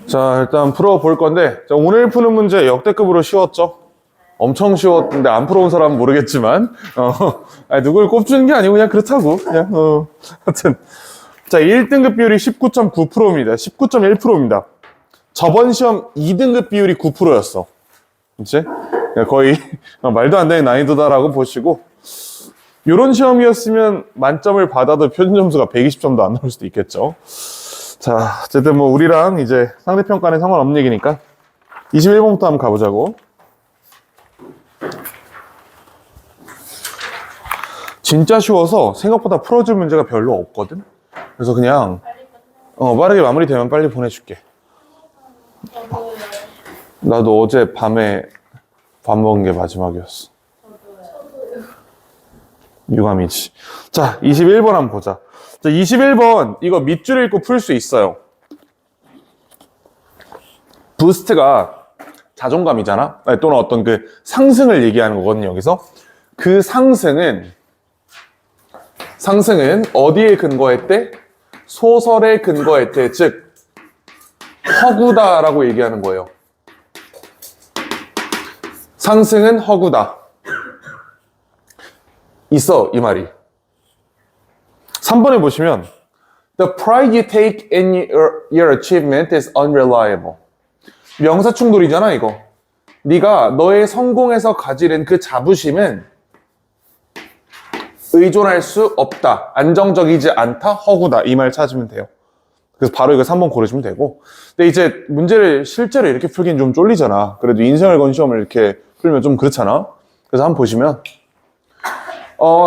자, 일단 풀어볼 건데, 자, 오늘 푸는 문제 역대급으로 쉬웠죠? 엄청 쉬웠는데 안 풀어온 사람은 모르겠지만, 아니, 누굴 꼽주는 게 아니고 그냥 그렇다고. 하여튼. 자, 1등급 비율이 19.9%입니다. 19.1%입니다. 저번 시험 2등급 비율이 9%였어. 그치? 거의 말도 안 되는 난이도다라고 보시고, 요런 시험이었으면 만점을 받아도 표준 점수가 120점도 안 나올 수도 있겠죠. 자, 어쨌든 뭐 우리랑 이제 상대평가는 상관없는 얘기니까 21번부터 한번 가보자고. 진짜 쉬워서 생각보다 풀어줄 문제가 별로 없거든. 그래서 그냥 빠르게 마무리되면 빨리 보내줄게. 나도 어제 밤에 밥 먹은 게 마지막이었어. 유감이지. 자, 21번 한번 보자. 자, 21번 이거 밑줄 읽고 풀 수 있어요. 부스트가 자존감이잖아. 또는 어떤 그 상승을 얘기하는 거거든요. 여기서 그 상승은 어디에 근거했대? 소설에 근거했대. 즉 허구다라고 얘기하는 거예요. 상승은 허구다. 있어, 이 말이. 3번에 보시면 The pride you take in your achievement is unreliable. 명사 충돌이잖아, 이거. 네가 너의 성공에서 가지는 그 자부심은 의존할 수 없다. 안정적이지 않다. 허구다. 이 말 찾으면 돼요. 그래서 바로 이거 3번 고르시면 되고. 근데 이제 문제를 실제로 이렇게 풀긴 좀 쫄리잖아. 그래도 인생을 건 시험을 이렇게 풀면 좀 그렇잖아. 그래서 한번 보시면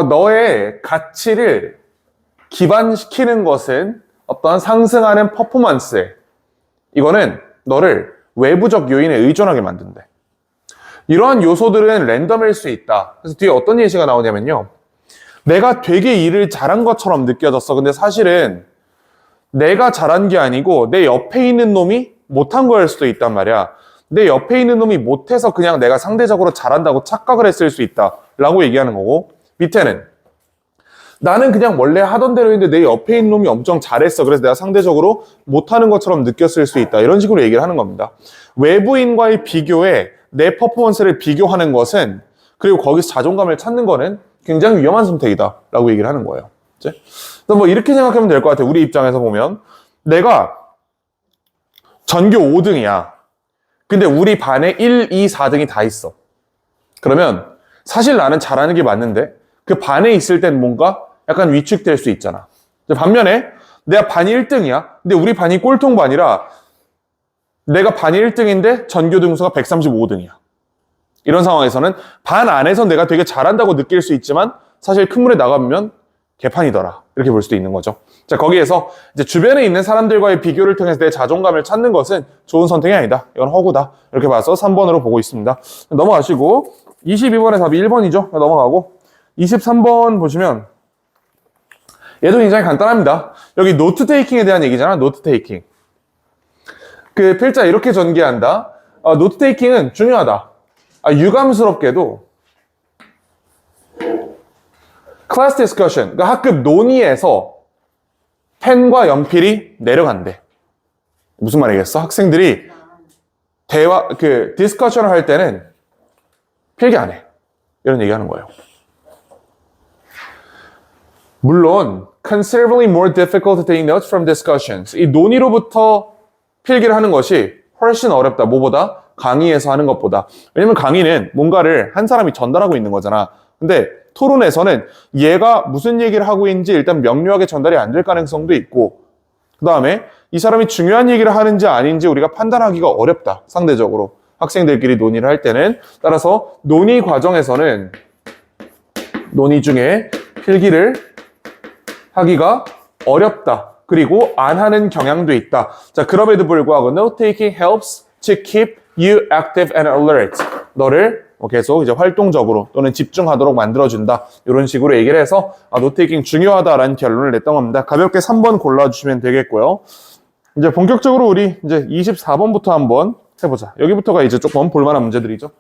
너의 가치를 기반시키는 것은 어떤 상승하는 퍼포먼스에 이거는 너를 외부적 요인에 의존하게 만든대. 이러한 요소들은 랜덤일 수 있다. 그래서 뒤에 어떤 예시가 나오냐면요. 내가 되게 일을 잘한 것처럼 느껴졌어. 근데 사실은 내가 잘한 게 아니고 내 옆에 있는 놈이 못한 거일 수도 있단 말이야. 내 옆에 있는 놈이 못해서 그냥 내가 상대적으로 잘한다고 착각을 했을 수 있다 라고 얘기하는 거고, 밑에는 나는 그냥 원래 하던 대로 했는데 내 옆에 있는 놈이 엄청 잘했어. 그래서 내가 상대적으로 못하는 것처럼 느꼈을 수 있다. 이런 식으로 얘기를 하는 겁니다. 외부인과의 비교에 내 퍼포먼스를 비교하는 것은, 그리고 거기서 자존감을 찾는 거는 굉장히 위험한 선택이다 라고 얘기를 하는 거예요. 그래서 뭐 이렇게 생각하면 될 것 같아요. 우리 입장에서 보면 내가 전교 5등이야. 근데 우리 반에 1, 2, 4등이 다 있어. 그러면 사실 나는 잘하는 게 맞는데 그 반에 있을 땐 뭔가 약간 위축될 수 있잖아. 반면에 내가 반이 1등이야. 근데 우리 반이 꼴통반이라 내가 반이 1등인데 전교 등수가 135등이야. 이런 상황에서는 반 안에서 내가 되게 잘한다고 느낄 수 있지만 사실 큰 물에 나가면 개판이더라. 이렇게 볼 수도 있는 거죠. 자, 거기에서 이제 주변에 있는 사람들과의 비교를 통해서 내 자존감을 찾는 것은 좋은 선택이 아니다. 이건 허구다. 이렇게 봐서 3번으로 보고 있습니다. 넘어가시고 22번의 답이 1번이죠. 넘어가고 23번 보시면 얘도 굉장히 간단합니다. 여기 노트 테이킹에 대한 얘기잖아. 노트 테이킹. 그 필자 이렇게 전개한다. 노트 테이킹은 중요하다. 유감스럽게도 클래스 디스커션, 그러니까 학급 논의에서 펜과 연필이 내려간대. 무슨 말이겠어? 학생들이 대화, 디스커션을 할 때는 필기 안 해. 이런 얘기 하는 거예요. 물론 considerably more difficult to take notes from discussions. 이 논의로부터 필기를 하는 것이 훨씬 어렵다. 뭐보다? 강의에서 하는 것보다. 왜냐면 강의는 뭔가를 한 사람이 전달하고 있는 거잖아. 근데 토론에서는 얘가 무슨 얘기를 하고 있는지 일단 명료하게 전달이 안 될 가능성도 있고, 그 다음에 이 사람이 중요한 얘기를 하는지 아닌지 우리가 판단하기가 어렵다. 상대적으로. 학생들끼리 논의를 할 때는. 따라서 논의 과정에서는 논의 중에 필기를 하기가 어렵다. 그리고 안 하는 경향도 있다. 자, 그럼에도 불구하고 note taking helps to keep you active and alert. 너를 계속 이제 활동적으로 또는 집중하도록 만들어준다. 이런 식으로 얘기를 해서 노트 테이킹 중요하다라는 결론을 냈던 겁니다. 가볍게 3번 골라주시면 되겠고요. 이제 본격적으로 우리 이제 24번부터 한번 해보자. 여기부터가 이제 조금 볼만한 문제들이죠.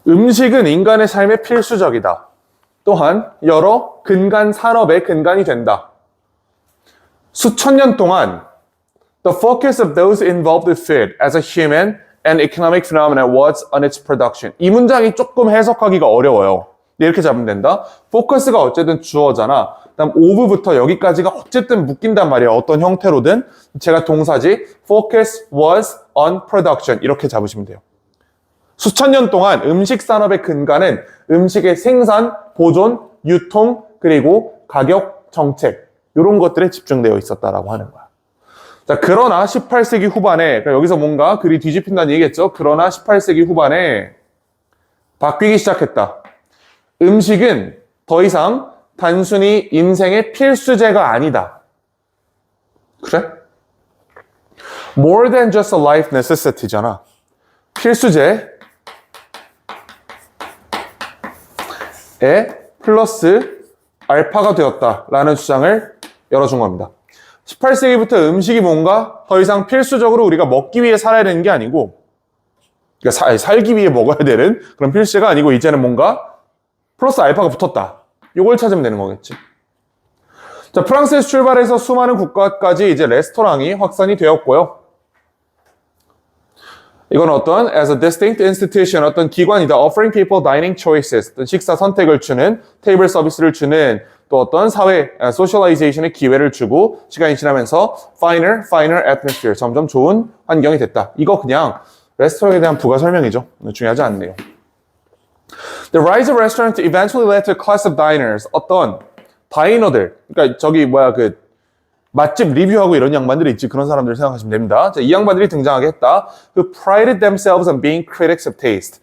음식은 인간의 삶에 필수적이다. 또한 여러 근간 산업의 근간이 된다. 수천 년 동안 The focus of those involved with food as a human and economic phenomenon was on its production. 이 문장이 조금 해석하기가 어려워요. 이렇게 잡으면 된다. 포커스가 어쨌든 주어잖아. 그다음 of부터 여기까지가 어쨌든 묶인단 말이에요. 어떤 형태로든. 제가 동사지 focus was on production 이렇게 잡으시면 돼요. 수천 년 동안 음식 산업의 근간은 음식의 생산, 보존, 유통, 그리고 가격 정책 이런 것들에 집중되어 있었다라고 하는 거야. 자, 그러나 18세기 후반에, 그러니까 여기서 뭔가 글이 뒤집힌다는 얘기겠죠? 그러나 18세기 후반에 바뀌기 시작했다. 음식은 더 이상 단순히 인생의 필수제가 아니다. 그래? More than just a life necessity잖아. 필수제에 플러스 알파가 되었다라는 주장을 열어준 겁니다. 18세기부터 음식이 뭔가 더 이상 필수적으로 우리가 먹기 위해 살아야 되는 게 아니고, 그러니까 살기 위해 먹어야 되는 그런 필수가 아니고, 이제는 뭔가 플러스 알파가 붙었다. 이걸 찾으면 되는 거겠지. 자, 프랑스에서 출발해서 수많은 국가까지 이제 레스토랑이 확산이 되었고요. 이건 어떤 as a distinct institution, 어떤 기관이다. offering people dining choices, 어떤 식사 선택을 주는, 테이블 서비스를 주는, 또 어떤 사회 socialization의 기회를 주고 시간이 지나면서 finer atmosphere, 점점 좋은 환경이 됐다. 이거 그냥 레스토랑에 대한 부가 설명이죠. 중요하지 않네요. The rise of restaurants eventually led to a class of diners. 어떤 다이너들, 그러니까 저기 맛집 리뷰하고 이런 양반들이 있지. 그런 사람들 생각하시면 됩니다. 자, 이 양반들이 등장하게 했다. Who prided themselves on being critics of taste.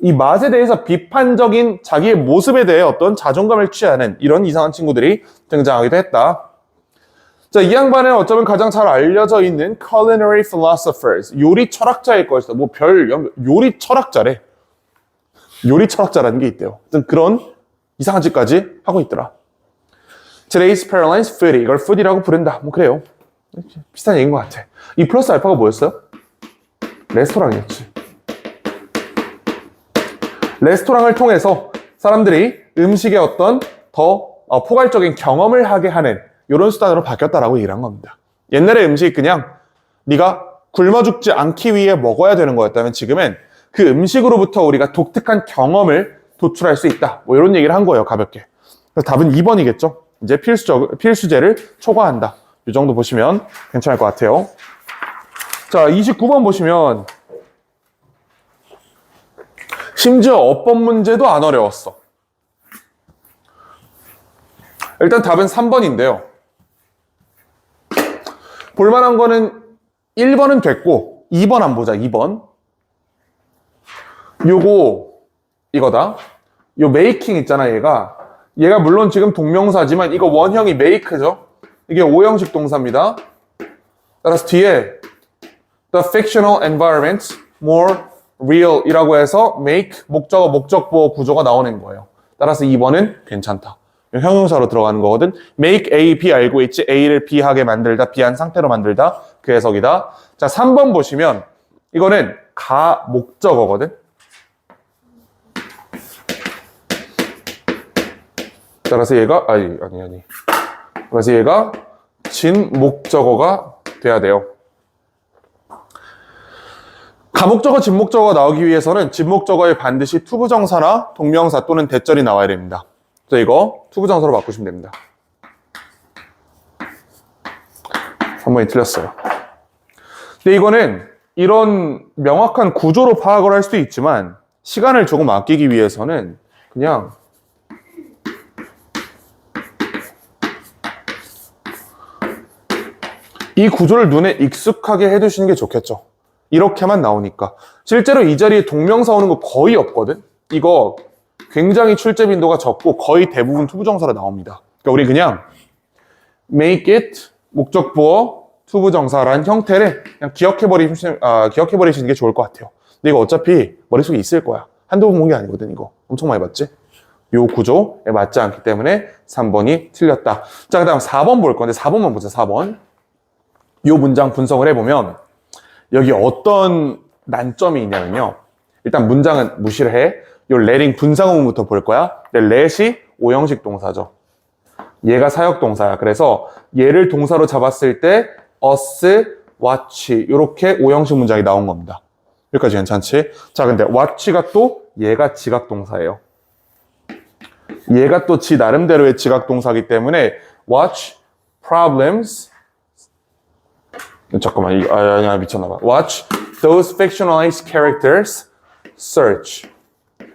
이 맛에 대해서 비판적인 자기의 모습에 대해 어떤 자존감을 취하는 이런 이상한 친구들이 등장하기도 했다. 자, 이 양반은 어쩌면 가장 잘 알려져 있는 culinary philosophers, 요리 철학자일 것이다. 요리 철학자래. 요리 철학자라는 게 있대요. 그런 이상한 짓까지 하고 있더라. Today's Paralines foodie. 이걸 foodie라고 부른다. 뭐 그래요. 비슷한 얘기인 것 같아. 이 플러스 알파가 뭐였어요? 레스토랑이었지. 레스토랑을 통해서 사람들이 음식의 어떤 더 포괄적인 경험을 하게 하는 이런 수단으로 바뀌었다라고 얘기를 한 겁니다. 옛날에 음식 그냥 네가 굶어 죽지 않기 위해 먹어야 되는 거였다면 지금은 그 음식으로부터 우리가 독특한 경험을 도출할 수 있다. 뭐 이런 얘기를 한 거예요, 가볍게. 그래서 답은 2번이겠죠. 이제 필수제를 초과한다. 이 정도 보시면 괜찮을 것 같아요. 자, 29번 보시면 심지어 어법 문제도 안 어려웠어. 일단 답은 3번인데요. 볼만한 거는 1번은 됐고 2번 안 보자. 2번. 이거다. 요 메이킹 있잖아, 얘가 물론 지금 동명사지만 이거 원형이 make죠. 이게 오형식 동사입니다. 따라서 뒤에 the fictional environment more real 이라고 해서 make 목적어 목적보 구조가 나오는 거예요. 따라서 2번은 괜찮다. 형용사로 들어가는 거거든. make A, B 알고 있지? A를 B하게 만들다, B한 상태로 만들다. 그 해석이다. 자, 3번 보시면 이거는 가 목적어거든. 따라서 얘가 아니. 그래서 얘가 진 목적어가 돼야 돼요. 가목적어, 진목적어가 나오기 위해서는 진목적어에 반드시 투부정사나 동명사 또는 대절이 나와야 됩니다. 그래서 이거 투부정사로 바꾸시면 됩니다. 3번이 틀렸어요. 근데 이거는 이런 명확한 구조로 파악을 할 수도 있지만 시간을 조금 아끼기 위해서는 그냥 이 구조를 눈에 익숙하게 해두시는 게 좋겠죠. 이렇게만 나오니까. 실제로 이 자리에 동명사 오는 거 거의 없거든. 이거 굉장히 출제 빈도가 적고 거의 대부분 투부정사로 나옵니다. 그러니까 우리 그냥 make it 목적보어 투부정사라는 형태를 그냥 기억해버리시는 게 좋을 것 같아요. 근데 이거 어차피 머릿속에 있을 거야. 한두 번 본 게 아니거든. 이거 엄청 많이 봤지? 요 구조에 맞지 않기 때문에 3번이 틀렸다. 자, 그 다음 4번 볼 건데 4번만 보자. 4번. 요 문장 분석을 해보면 여기 어떤 난점이 있냐면요. 일단 문장은 무시를 해. 요 letting 분사구문부터 볼 거야. 근데 let이 오형식 동사죠. 얘가 사역동사야. 그래서 얘를 동사로 잡았을 때 us, watch 이렇게 오형식 문장이 나온 겁니다. 여기까지 괜찮지? 자, 근데 watch가 또 얘가 지각동사예요. 얘가 또 지 나름대로의 지각동사이기 때문에 watch problems 잠깐만 미쳤나봐. watch those fictionalized characters search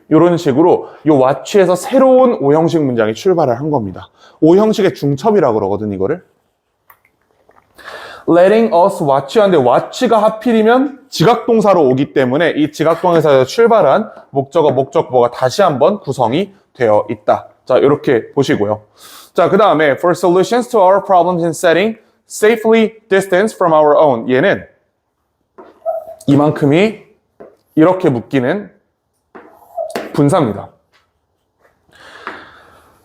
이런 식으로 이 watch에서 새로운 오형식 문장이 출발을 한 겁니다. 오형식의 중첩이라고 그러거든 이거를. letting us watch 하는데 watch가 하필이면 지각동사로 오기 때문에 이 지각동사에서 출발한 목적어, 목적보가 다시 한번 구성이 되어 있다. 자, 이렇게 보시고요. 자, 그 다음에 for solutions to our problems in setting safely distance from our own. 얘는 이만큼이 이렇게 묶이는 분사입니다.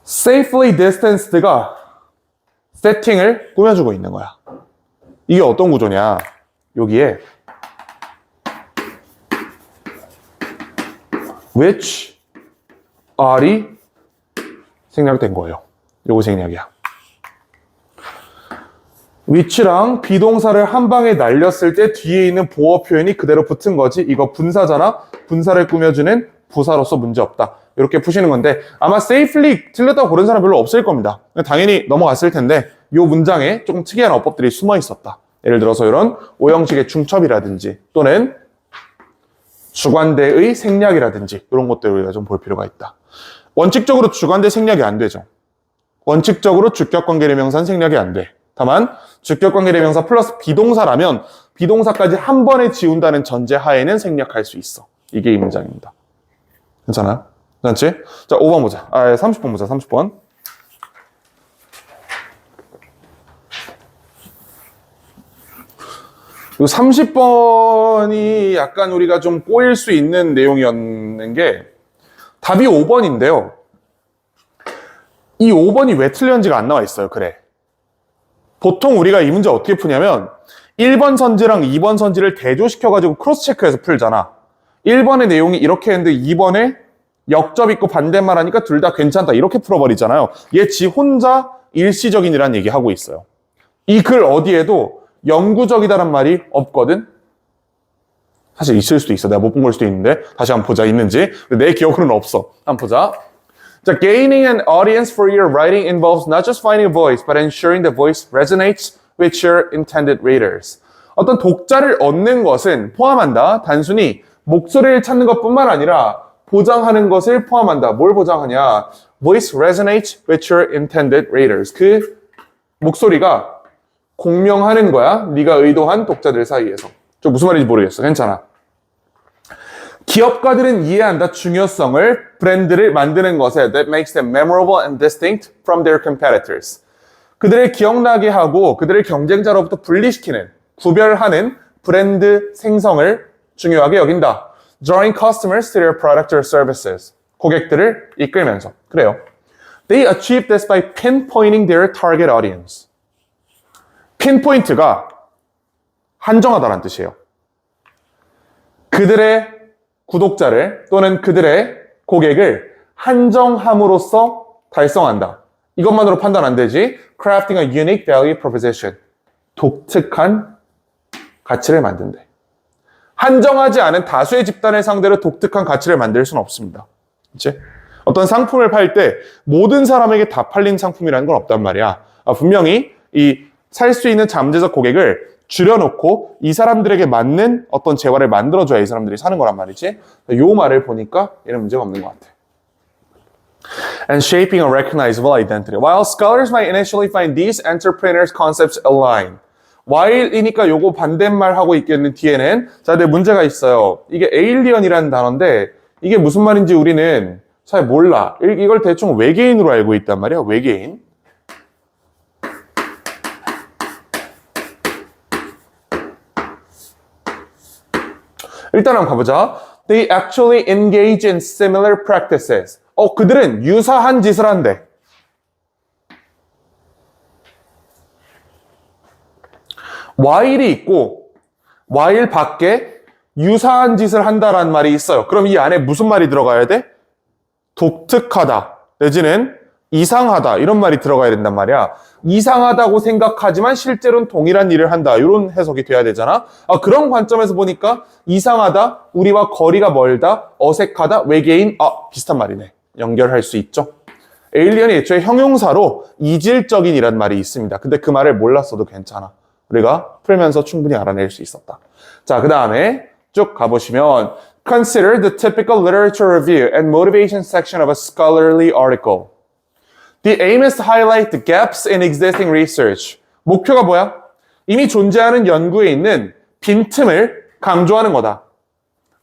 safely distanced가 세팅을 꾸며주고 있는 거야. 이게 어떤 구조냐? 여기에 which are이 생략된 거예요. 요거 생략이야. which랑 비동사를 한 방에 날렸을 때 뒤에 있는 보어 표현이 그대로 붙은 거지. 이거 분사잖아. 분사를 꾸며주는 부사로서 문제없다. 이렇게 푸시는 건데 아마 safely 틀렸다고 고른 사람 별로 없을 겁니다. 당연히 넘어갔을 텐데 이 문장에 조금 특이한 어법들이 숨어 있었다. 예를 들어서 이런 오형식의 중첩이라든지 또는 주관대의 생략이라든지 이런 것들을 우리가 좀 볼 필요가 있다. 원칙적으로 주관대 생략이 안 되죠. 원칙적으로 주격관계대명사는 생략이 안 돼. 다만 주격관계대명사 플러스 비동사라면 비동사까지 한 번에 지운다는 전제 하에는 생략할 수 있어. 이게 이 문장입니다. 괜찮아요? 괜찮지? 자, 5번 보자. 30번 보자. 30번. 이 30번이 약간 우리가 좀 꼬일 수 있는 내용이었는 게 답이 5번인데요. 이 5번이 왜 틀렸는지가 안 나와 있어요. 그래. 보통 우리가 이 문제 어떻게 푸냐면 1번 선지랑 2번 선지를 대조시켜가지고 크로스 체크해서 풀잖아. 1번의 내용이 이렇게 했는데 2번에 역접 있고 반대말 하니까 둘 다 괜찮다. 이렇게 풀어버리잖아요. 얘 지 혼자 일시적인이라는 얘기 하고 있어요. 이 글 어디에도 영구적이다란 말이 없거든. 사실 있을 수도 있어. 내가 못 본 걸 수도 있는데 다시 한번 보자. 있는지. 내 기억으로는 없어. 한번 보자. 자, gaining an audience for your writing involves not just finding a voice, but ensuring the voice resonates with your intended readers. 어떤 독자를 얻는 것은 포함한다. 단순히 목소리를 찾는 것뿐만 아니라 보장하는 것을 포함한다. 뭘 보장하냐? Voice resonates with your intended readers. 그 목소리가 공명하는 거야. 네가 의도한 독자들 사이에서. 좀 무슨 말인지 모르겠어. 괜찮아. 기업가들은 이해한다. 중요성을 브랜드를 만드는 것에 that makes them memorable and distinct from their competitors. 그들을 기억나게 하고 그들을 경쟁자로부터 분리시키는, 구별하는 브랜드 생성을 중요하게 여긴다. Drawing customers to their product or services. 고객들을 이끌면서. 그래요. They achieve this by pinpointing their target audience. pinpoint가 한정하다라는 뜻이에요. 그들의 구독자를 또는 그들의 고객을 한정함으로써 달성한다. 이것만으로 판단 안 되지. Crafting a unique value proposition. 독특한 가치를 만든대. 한정하지 않은 다수의 집단을 상대로 독특한 가치를 만들 수는 없습니다. 그치? 어떤 상품을 팔 때 모든 사람에게 다 팔린 상품이라는 건 없단 말이야. 분명히 이 살 수 있는 잠재적 고객을 줄여놓고 이 사람들에게 맞는 어떤 재화를 만들어줘야 이 사람들이 사는 거란 말이지. 요 말을 보니까 이런 문제가 없는 것 같아. And shaping a recognizable identity. While scholars might initially find these entrepreneurs' concepts align. while이니까 요거 반대말 하고 있겠는 뒤에는 자, 근데 문제가 있어요. 이게 alien이라는 단어인데 이게 무슨 말인지 우리는 잘 몰라. 이걸 대충 외계인으로 알고 있단 말이야. 외계인. 일단 한번 가보자. They actually engage in similar practices. 그들은 유사한 짓을 한대. while이 있고 while 밖에 유사한 짓을 한다라는 말이 있어요. 그럼 이 안에 무슨 말이 들어가야 돼? 독특하다 내지는 이상하다 이런 말이 들어가야 된단 말이야. 이상하다고 생각하지만 실제로는 동일한 일을 한다 이런 해석이 돼야 되잖아. 그런 관점에서 보니까 이상하다, 우리와 거리가 멀다, 어색하다, 외계인, 비슷한 말이네. 연결할 수 있죠. 에일리언이 애초에 형용사로 이질적인이란 말이 있습니다. 근데 그 말을 몰랐어도 괜찮아. 우리가 풀면서 충분히 알아낼 수 있었다. 자, 그 다음에 쭉 가보시면 Consider the typical literature review and motivation section of a scholarly article. The aim is to highlight the gaps in existing research. 목표가 뭐야? 이미 존재하는 연구에 있는 빈틈을 강조하는 거다.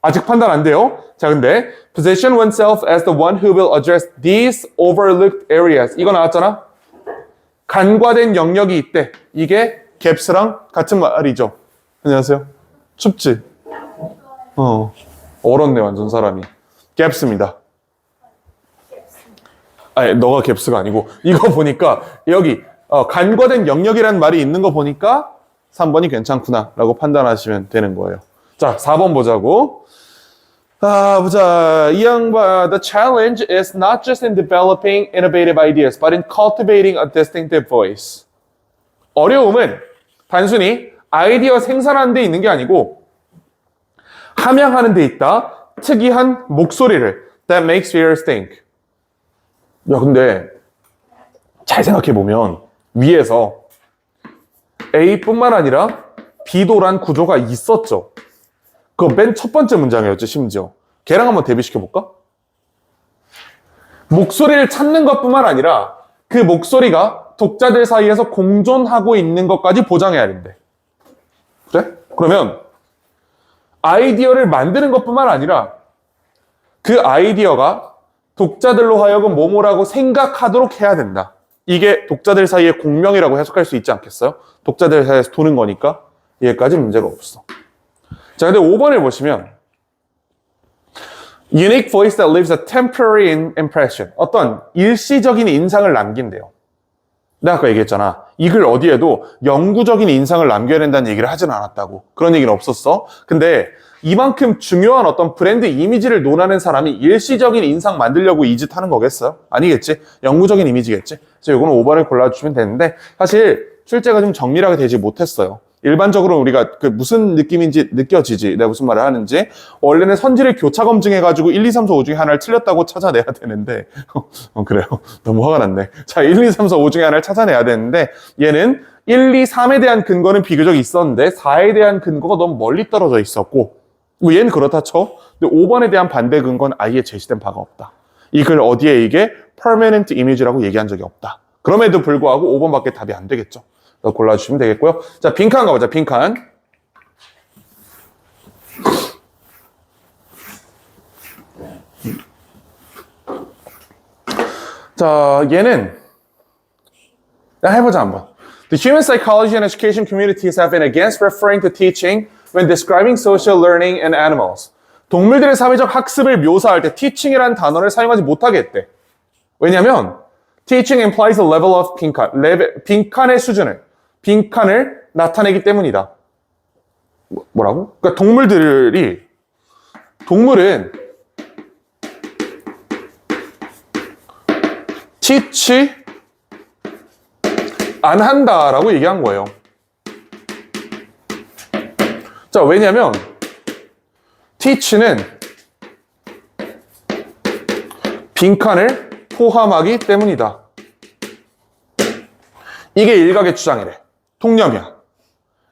아직 판단 안 돼요. 자, 근데 position oneself as the one who will address these overlooked areas. 이거 나왔잖아? 간과된 영역이 있대. 이게 gaps랑 같은 말이죠. 안녕하세요. 춥지? 얼었네 완전 사람이. gaps입니다. 아니, 너가 갭스가 아니고 이거 보니까 여기 간과된 영역이라는 말이 있는 거 보니까 3번이 괜찮구나 라고 판단하시면 되는 거예요. 자, 4번 보자고. 보자. 이 양반, the challenge is not just in developing innovative ideas, but in cultivating a distinctive voice. 어려움은 단순히 아이디어 생산하는 데 있는 게 아니고 함양하는 데 있다. 특이한 목소리를 that makes readers think. 야, 근데 잘 생각해보면 위에서 A뿐만 아니라 B도란 구조가 있었죠. 그거 맨 첫 번째 문장이었죠, 심지어. 걔랑 한번 대비시켜볼까? 목소리를 찾는 것뿐만 아니라 그 목소리가 독자들 사이에서 공존하고 있는 것까지 보장해야 된대. 그래? 그러면 아이디어를 만드는 것뿐만 아니라 그 아이디어가 독자들로 하여금 뭐뭐라고 생각하도록 해야 된다. 이게 독자들 사이의 공명이라고 해석할 수 있지 않겠어요? 독자들 사이에서 도는 거니까 여기까지 문제가 없어. 자, 근데 5번을 보시면 Unique voice that leaves a temporary impression. 어떤 일시적인 인상을 남긴대요. 내가 아까 얘기했잖아. 이 글 어디에도 영구적인 인상을 남겨야 된다는 얘기를 하진 않았다고. 그런 얘기는 없었어. 근데 이만큼 중요한 어떤 브랜드 이미지를 논하는 사람이 일시적인 인상 만들려고 이 짓 하는 거겠어요? 아니겠지? 영구적인 이미지겠지? 그래서 이거는 5번을 골라주시면 되는데 사실 출제가 좀 정밀하게 되지 못했어요. 일반적으로 우리가 그 무슨 느낌인지 느껴지지, 내가 무슨 말을 하는지. 원래는 선지를 교차 검증해가지고 1, 2, 3, 4, 5 중에 하나를 틀렸다고 찾아내야 되는데 그래요. 너무 화가 났네. 자, 1, 2, 3, 4, 5 중에 하나를 찾아내야 되는데 얘는 1, 2, 3에 대한 근거는 비교적 있었는데 4에 대한 근거가 너무 멀리 떨어져 있었고 뭐 얘는 그렇다 쳐. 근데 5번에 대한 반대 근거는 아예 제시된 바가 없다. 이 글 어디에 이게 permanent image라고 얘기한 적이 없다. 그럼에도 불구하고 5번밖에 답이 안 되겠죠. 골라주시면 되겠고요. 자, 빈칸 가보자. 빈칸. 자, 얘는 해보자 한번. The human psychology and education communities have been against referring to teaching when describing social learning in animals. 동물들의 사회적 학습을 묘사할 때 teaching이라는 단어를 사용하지 못하게 했대. 왜냐면 teaching implies a level of 빈칸의 수준을, 빈칸을 나타내기 때문이다. 뭐라고? 그러니까 동물은 teach 안 한다라고 얘기한 거예요. 자, 왜냐면 teach는 빈칸을 포함하기 때문이다. 이게 일각의 주장이래. 통념이야.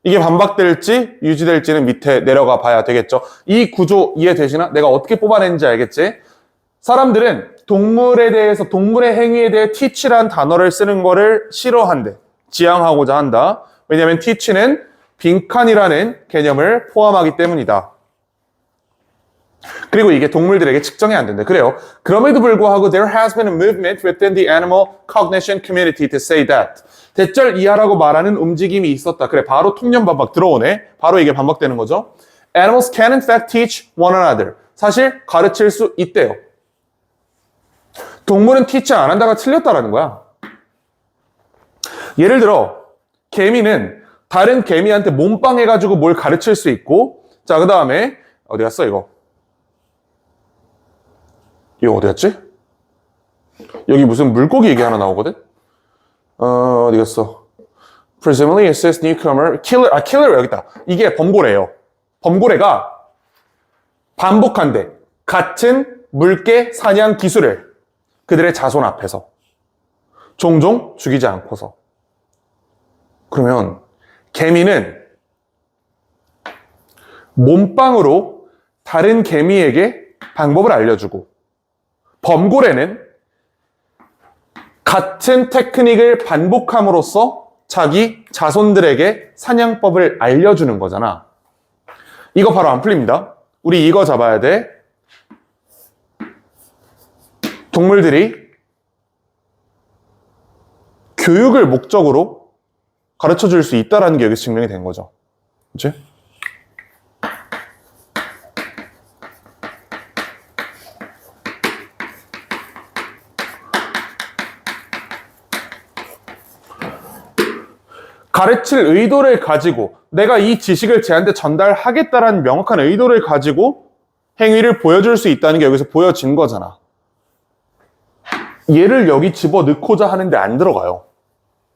이게 반박될지 유지될지는 밑에 내려가 봐야 되겠죠. 이 구조 이해되시나? 내가 어떻게 뽑아냈는지 알겠지? 사람들은 동물에 대해서, 동물의 행위에 대해 teach라는 단어를 쓰는 거를 싫어한대. 지양하고자 한다. 왜냐하면 teach는 빈칸이라는 개념을 포함하기 때문이다. 그리고 이게 동물들에게 측정이 안 된대. 그래요. 그럼에도 불구하고 there has been a movement within the animal cognition community to say that. 대절 이하라고 말하는 움직임이 있었다. 그래, 바로 통념 반박 들어오네. 바로 이게 반박되는 거죠. Animals can in fact teach one another. 사실 가르칠 수 있대요. 동물은 teach 안 한다가 틀렸다라는 거야. 예를 들어 개미는 다른 개미한테 몸빵해가지고 뭘 가르칠 수 있고, 자, 그 다음에 어디 갔어, 이거? 이거 어디 갔지? 여기 무슨 물고기 얘기 하나 나오거든? 어디 갔어? Presumably assist newcomer, killer 여기 있다. 이게 범고래예요. 범고래가 반복한대. 같은 물개 사냥 기술을 그들의 자손 앞에서 종종 죽이지 않고서. 그러면 개미는 몸빵으로 다른 개미에게 방법을 알려주고, 범고래는 같은 테크닉을 반복함으로써 자기 자손들에게 사냥법을 알려주는 거잖아. 이거 바로 안 풀립니다. 우리 이거 잡아야 돼. 동물들이 교육을 목적으로 가르쳐 줄 수 있다는 게 여기서 증명이 된 거죠. 그치? 가르칠 의도를 가지고 내가 이 지식을 쟤한테 전달하겠다라는 명확한 의도를 가지고 행위를 보여줄 수 있다는 게 여기서 보여진 거잖아. 얘를 여기 집어넣고자 하는데 안 들어가요.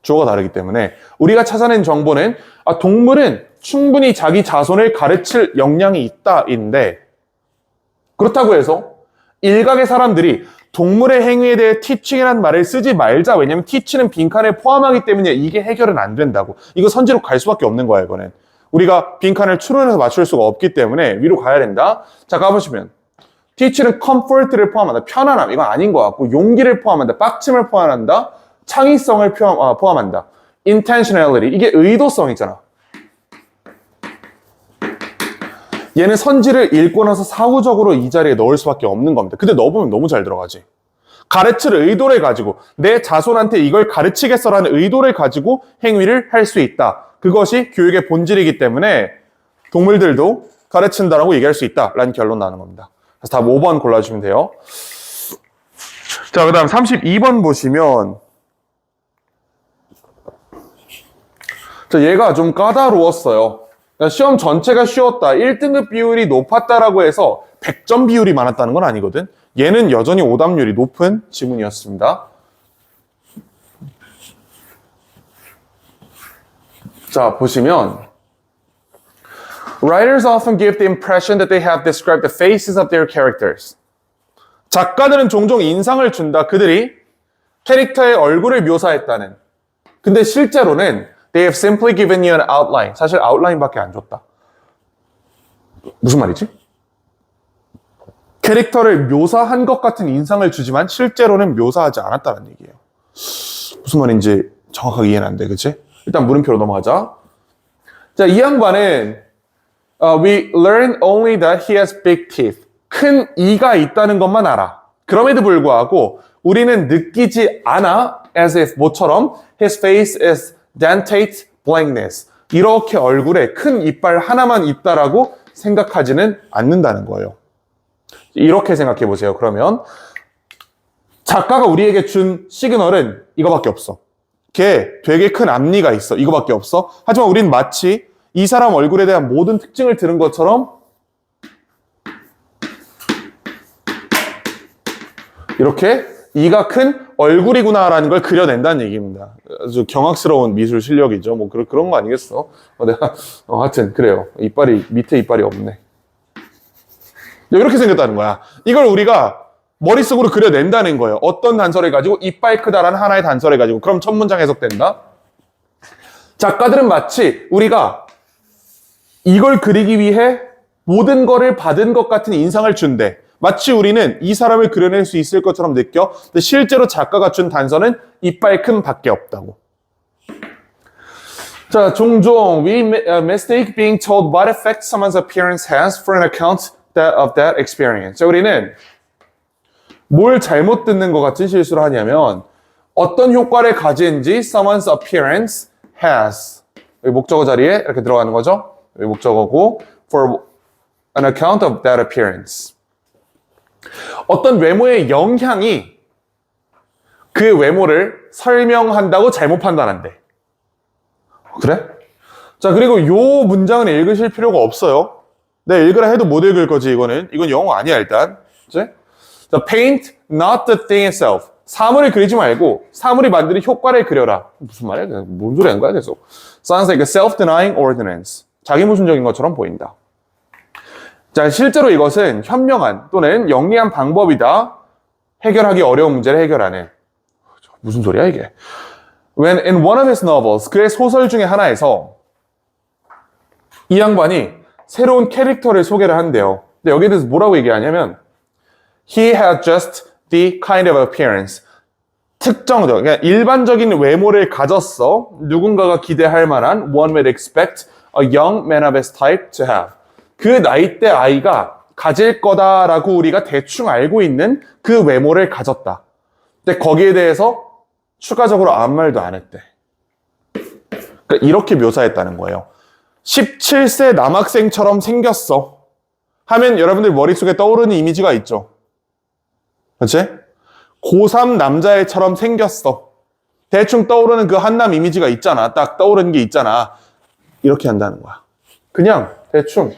주어가 다르기 때문에. 우리가 찾아낸 정보는 동물은 충분히 자기 자손을 가르칠 역량이 있다인데, 그렇다고 해서 일각의 사람들이 동물의 행위에 대해 teaching이라는 말을 쓰지 말자. 왜냐면 teach는 빈칸을 포함하기 때문에 이게 해결은 안 된다고. 이거 선지로 갈 수밖에 없는 거야, 이거는. 우리가 빈칸을 추론해서 맞출 수가 없기 때문에 위로 가야 된다. 자, 가보시면 teach는 comfort를 포함한다. 편안함, 이건 아닌 것 같고, 용기를 포함한다. 빡침을 포함한다. 창의성을 포함한다. intentionality, 이게 의도성이잖아. 얘는 선지를 읽고 나서 사후적으로 이 자리에 넣을 수밖에 없는 겁니다. 근데 넣어보면 너무 잘 들어가지. 가르칠 의도를 가지고 내 자손한테 이걸 가르치겠어라는 의도를 가지고 행위를 할 수 있다. 그것이 교육의 본질이기 때문에 동물들도 가르친다라고 얘기할 수 있다라는 결론 나는 겁니다. 그래서 답 5번 골라주시면 돼요. 자, 그 다음 32번 보시면, 자, 얘가 좀 까다로웠어요. 시험 전체가 쉬웠다, 1등급 비율이 높았다라고 해서 100점 비율이 많았다는 건 아니거든. 얘는 여전히 오답률이 높은 지문이었습니다. 자, 보시면 Writers often give the impression that they have described the faces of their characters. 작가들은 종종 인상을 준다. 그들이 캐릭터의 얼굴을 묘사했다는. 근데 실제로는 They have simply given you an outline. 사실 아웃라인밖에 안 줬다. 무슨 말이지? 캐릭터를 묘사한 것 같은 인상을 주지만 실제로는 묘사하지 않았다는 얘기예요. 무슨 말인지 정확하게 이해는 안 돼, 그치? 일단 물음표로 넘어가자. 자, 이 양반은 We learned only that he has big teeth. 큰 이가 있다는 것만 알아. 그럼에도 불구하고 우리는 느끼지 않아 as if 뭐처럼 His face is dentate blankness. 이렇게 얼굴에 큰 이빨 하나만 있다라고 생각하지는 않는다는 거예요. 이렇게 생각해 보세요. 그러면 작가가 우리에게 준 시그널은 이거밖에 없어. 걔 되게 큰 앞니가 있어. 이거밖에 없어. 하지만 우리는 마치 이 사람 얼굴에 대한 모든 특징을 들은 것처럼 이렇게 이가 큰 얼굴이구나라는 걸 그려낸다는 얘기입니다. 아주 경악스러운 미술 실력이죠. 뭐 그런 거 아니겠어? 내가 하여튼 그래요. 이빨이 밑에 이빨이 없네. 이렇게 생겼다는 거야. 이걸 우리가 머릿속으로 그려낸다는 거예요. 어떤 단서를 가지고 이빨 크다라는 하나의 단서를 가지고. 그럼 첫 문장 해석된다. 작가들은 마치 우리가 이걸 그리기 위해 모든 거를 받은 것 같은 인상을 준대. 마치 우리는 이 사람을 그려낼 수 있을 것처럼 느껴. 근데 실제로 작가가 준 단서는 이빨 큰 밖에 없다고. 자, 종종 we mistake being told what effect someone's appearance has for an account of that experience. 자, 우리는 뭘 잘못 듣는 것 같은 실수를 하냐면 어떤 효과를 가진지 someone's appearance has. 여기 목적어 자리에 이렇게 들어가는 거죠. 여기 목적어고 for an account of that appearance. 어떤 외모의 영향이 그 외모를 설명한다고 잘못 판단한대. 그래? 자, 그리고 요 문장은 읽으실 필요가 없어요. 내가 읽으라 해도 못 읽을 거지, 이거는. 이건 영어 아니야, 일단. 그치? The paint, not the thing itself. 사물을 그리지 말고 사물이 만드는 효과를 그려라. 무슨 말이야? 뭔 소리 하는 거야, 계속. Sounds like a self-denying ordinance. 자기 모순적인 것처럼 보인다. 자, 실제로 이것은 현명한 또는 영리한 방법이다. 해결하기 어려운 문제를 해결하는. 무슨 소리야, 이게? When in one of his novels, 그의 소설 중에 하나에서 이 양반이 새로운 캐릭터를 소개를 한대요. 근데 여기에 대해서 뭐라고 얘기하냐면 He had just the kind of appearance. 특정적, 그러니까 일반적인 외모를 가졌어. 누군가가 기대할 만한 one would expect a young man of his type to have. 그 나이대 아이가 가질 거다라고 우리가 대충 알고 있는 그 외모를 가졌다. 근데 거기에 대해서 추가적으로 아무 말도 안 했대. 그러니까 이렇게 묘사했다는 거예요. 17세 남학생처럼 생겼어. 하면 여러분들 머릿속에 떠오르는 이미지가 있죠. 그렇지? 고3 남자애처럼 생겼어. 대충 떠오르는 그 한남 이미지가 있잖아. 딱 떠오르는 게 있잖아. 이렇게 한다는 거야. 그냥 대충.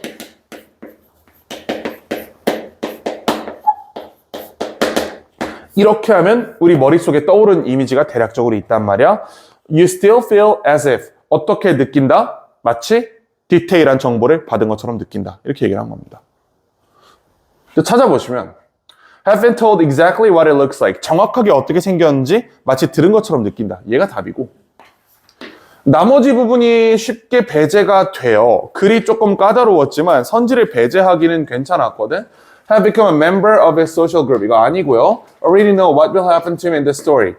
이렇게 하면 우리 머릿속에 떠오르는 이미지가 대략적으로 있단 말이야. You still feel as if. 어떻게 느낀다? 마치 디테일한 정보를 받은 것처럼 느낀다. 이렇게 얘기를 한 겁니다. 찾아보시면 have been told exactly what it looks like. 정확하게 어떻게 생겼는지 마치 들은 것처럼 느낀다. 얘가 답이고 나머지 부분이 쉽게 배제가 돼요. 글이 조금 까다로웠지만 선지를 배제하기는 괜찮았거든. Have become a member of a social group. 이거 아니고요. Already know what will happen to him in the story.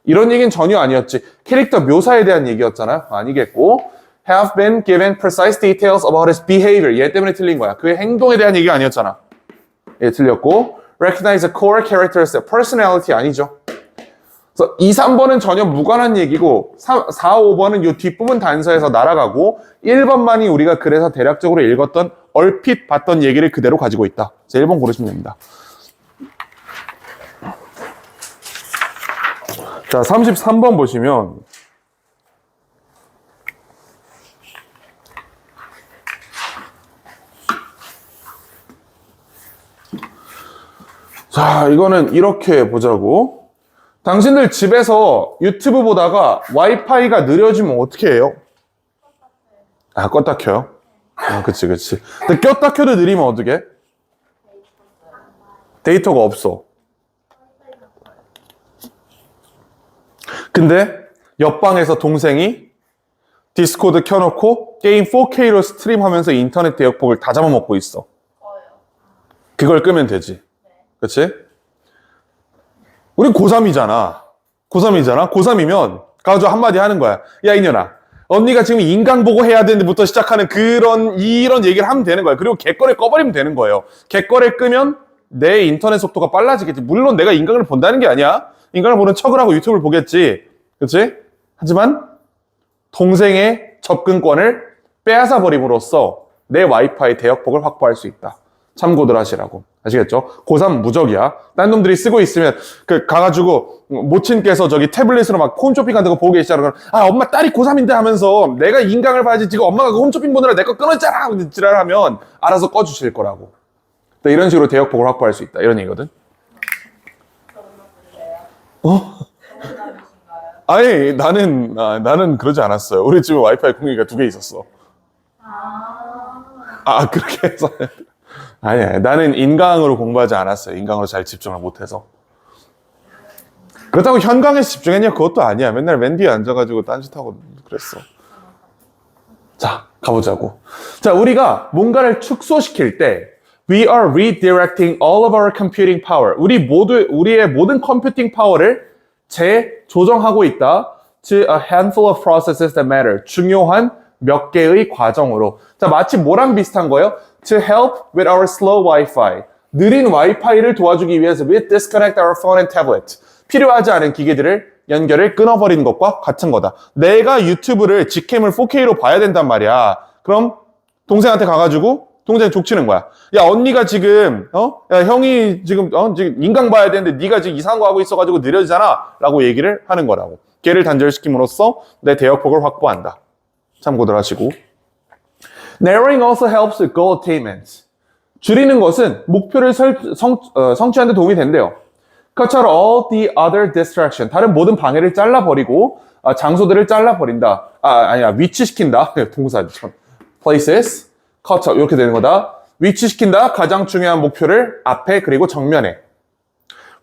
이런 얘기는 전혀 아니었지. 캐릭터 묘사에 대한 얘기였잖아요. 아니겠고 Have been given precise details about his behavior. 얘 때문에 틀린 거야. 그의 행동에 대한 얘기가 아니었잖아. 얘 틀렸고 Recognize a core characteristic. Personality 아니죠. 그래서 2, 3번은 전혀 무관한 얘기고 4, 5번은 이 뒷부분 단서에서 날아가고 1번만이 우리가 그래서 대략적으로 읽었던 얼핏 봤던 얘기를 그대로 가지고 있다. 그래서 1번 고르시면 됩니다. 자, 33번 보시면 자, 이거는 이렇게 보자고. 당신들 집에서 유튜브 보다가 와이파이가 느려지면 어떻게 해요? 아, 껐다 켜요? 아, 그치. 근데 꼈다 켜도 느리면 어떻게? 데이터가 없어. 근데 옆방에서 동생이 디스코드 켜놓고 게임 4K로 스트림하면서 인터넷 대역폭을 다 잡아먹고 있어. 그걸 끄면 되지. 그치? 우리 고3이잖아. 고3이면 가가지고 한마디 하는 거야. 야, 이년아. 언니가 지금 인강 보고 해야 되는데부터 시작하는 이런 얘기를 하면 되는 거야. 그리고 개꺼를 꺼버리면 되는 거예요. 개꺼를 끄면 내 인터넷 속도가 빨라지겠지. 물론 내가 인강을 본다는 게 아니야. 인강을 보는 척을 하고 유튜브를 보겠지. 그치? 하지만 동생의 접근권을 빼앗아 버림으로써 내 와이파이 대역폭을 확보할 수 있다. 참고들 하시라고. 아시겠죠? 고3 무적이야. 딴 놈들이 쓰고 있으면 가가지고 모친께서 저기 태블릿으로 막 홈쇼핑 같은 거 보고 계시잖아. 그럼 아, 엄마 딸이 고3인데 하면서 내가 인강을 봐야지. 지금 엄마가 그 홈쇼핑 보느라 내 거 끊었잖아. 지랄하면 알아서 꺼주실 거라고. 이런 식으로 대역폭을 확보할 수 있다. 이런 얘기거든. 아니, 나는 그러지 않았어요. 우리 집에 와이파이 공유기가 2개 있었어. 그렇게 해서. 아니야, 나는 인강으로 공부하지 않았어요. 인강으로 잘 집중을 못해서. 그렇다고 현강에서 집중했냐? 그것도 아니야. 맨날 맨 뒤에 앉아가지고 딴짓하고 그랬어. 자, 가보자고. 자, 우리가 뭔가를 축소시킬 때 We are redirecting all of our computing power. 우리의 모든 컴퓨팅 파워를 재조정하고 있다. To a handful of processes that matter. 중요한 몇 개의 과정으로. 자, 마치 뭐랑 비슷한 거예요? To help with our slow Wi-Fi. 느린 와이파이를 도와주기 위해서 we disconnect our phone and tablet. 필요하지 않은 기기들을 연결을 끊어버리는 것과 같은 거다. 내가 유튜브를 직캠을 4K로 봐야 된단 말이야. 그럼 동생한테 가가지고 동생 족치는 거야. 야, 언니가 지금 야, 형이 지금 인강 봐야 되는데 네가 지금 이상한 거 하고 있어가지고 느려지잖아. 라고 얘기를 하는 거라고. 걔를 단절시킴으로써 내 대역폭을 확보한다. 참고들 하시고. Narrowing also helps with goal attainment. 줄이는 것은 목표를 성취하는 데 도움이 된대요. Cut out all the other distraction. 다른 모든 방해를 잘라버리고 장소들을 잘라버린다. 아니야. 위치시킨다. 동사죠. Places. Cut out. 이렇게 되는 거다. 위치시킨다. 가장 중요한 목표를 앞에 그리고 정면에.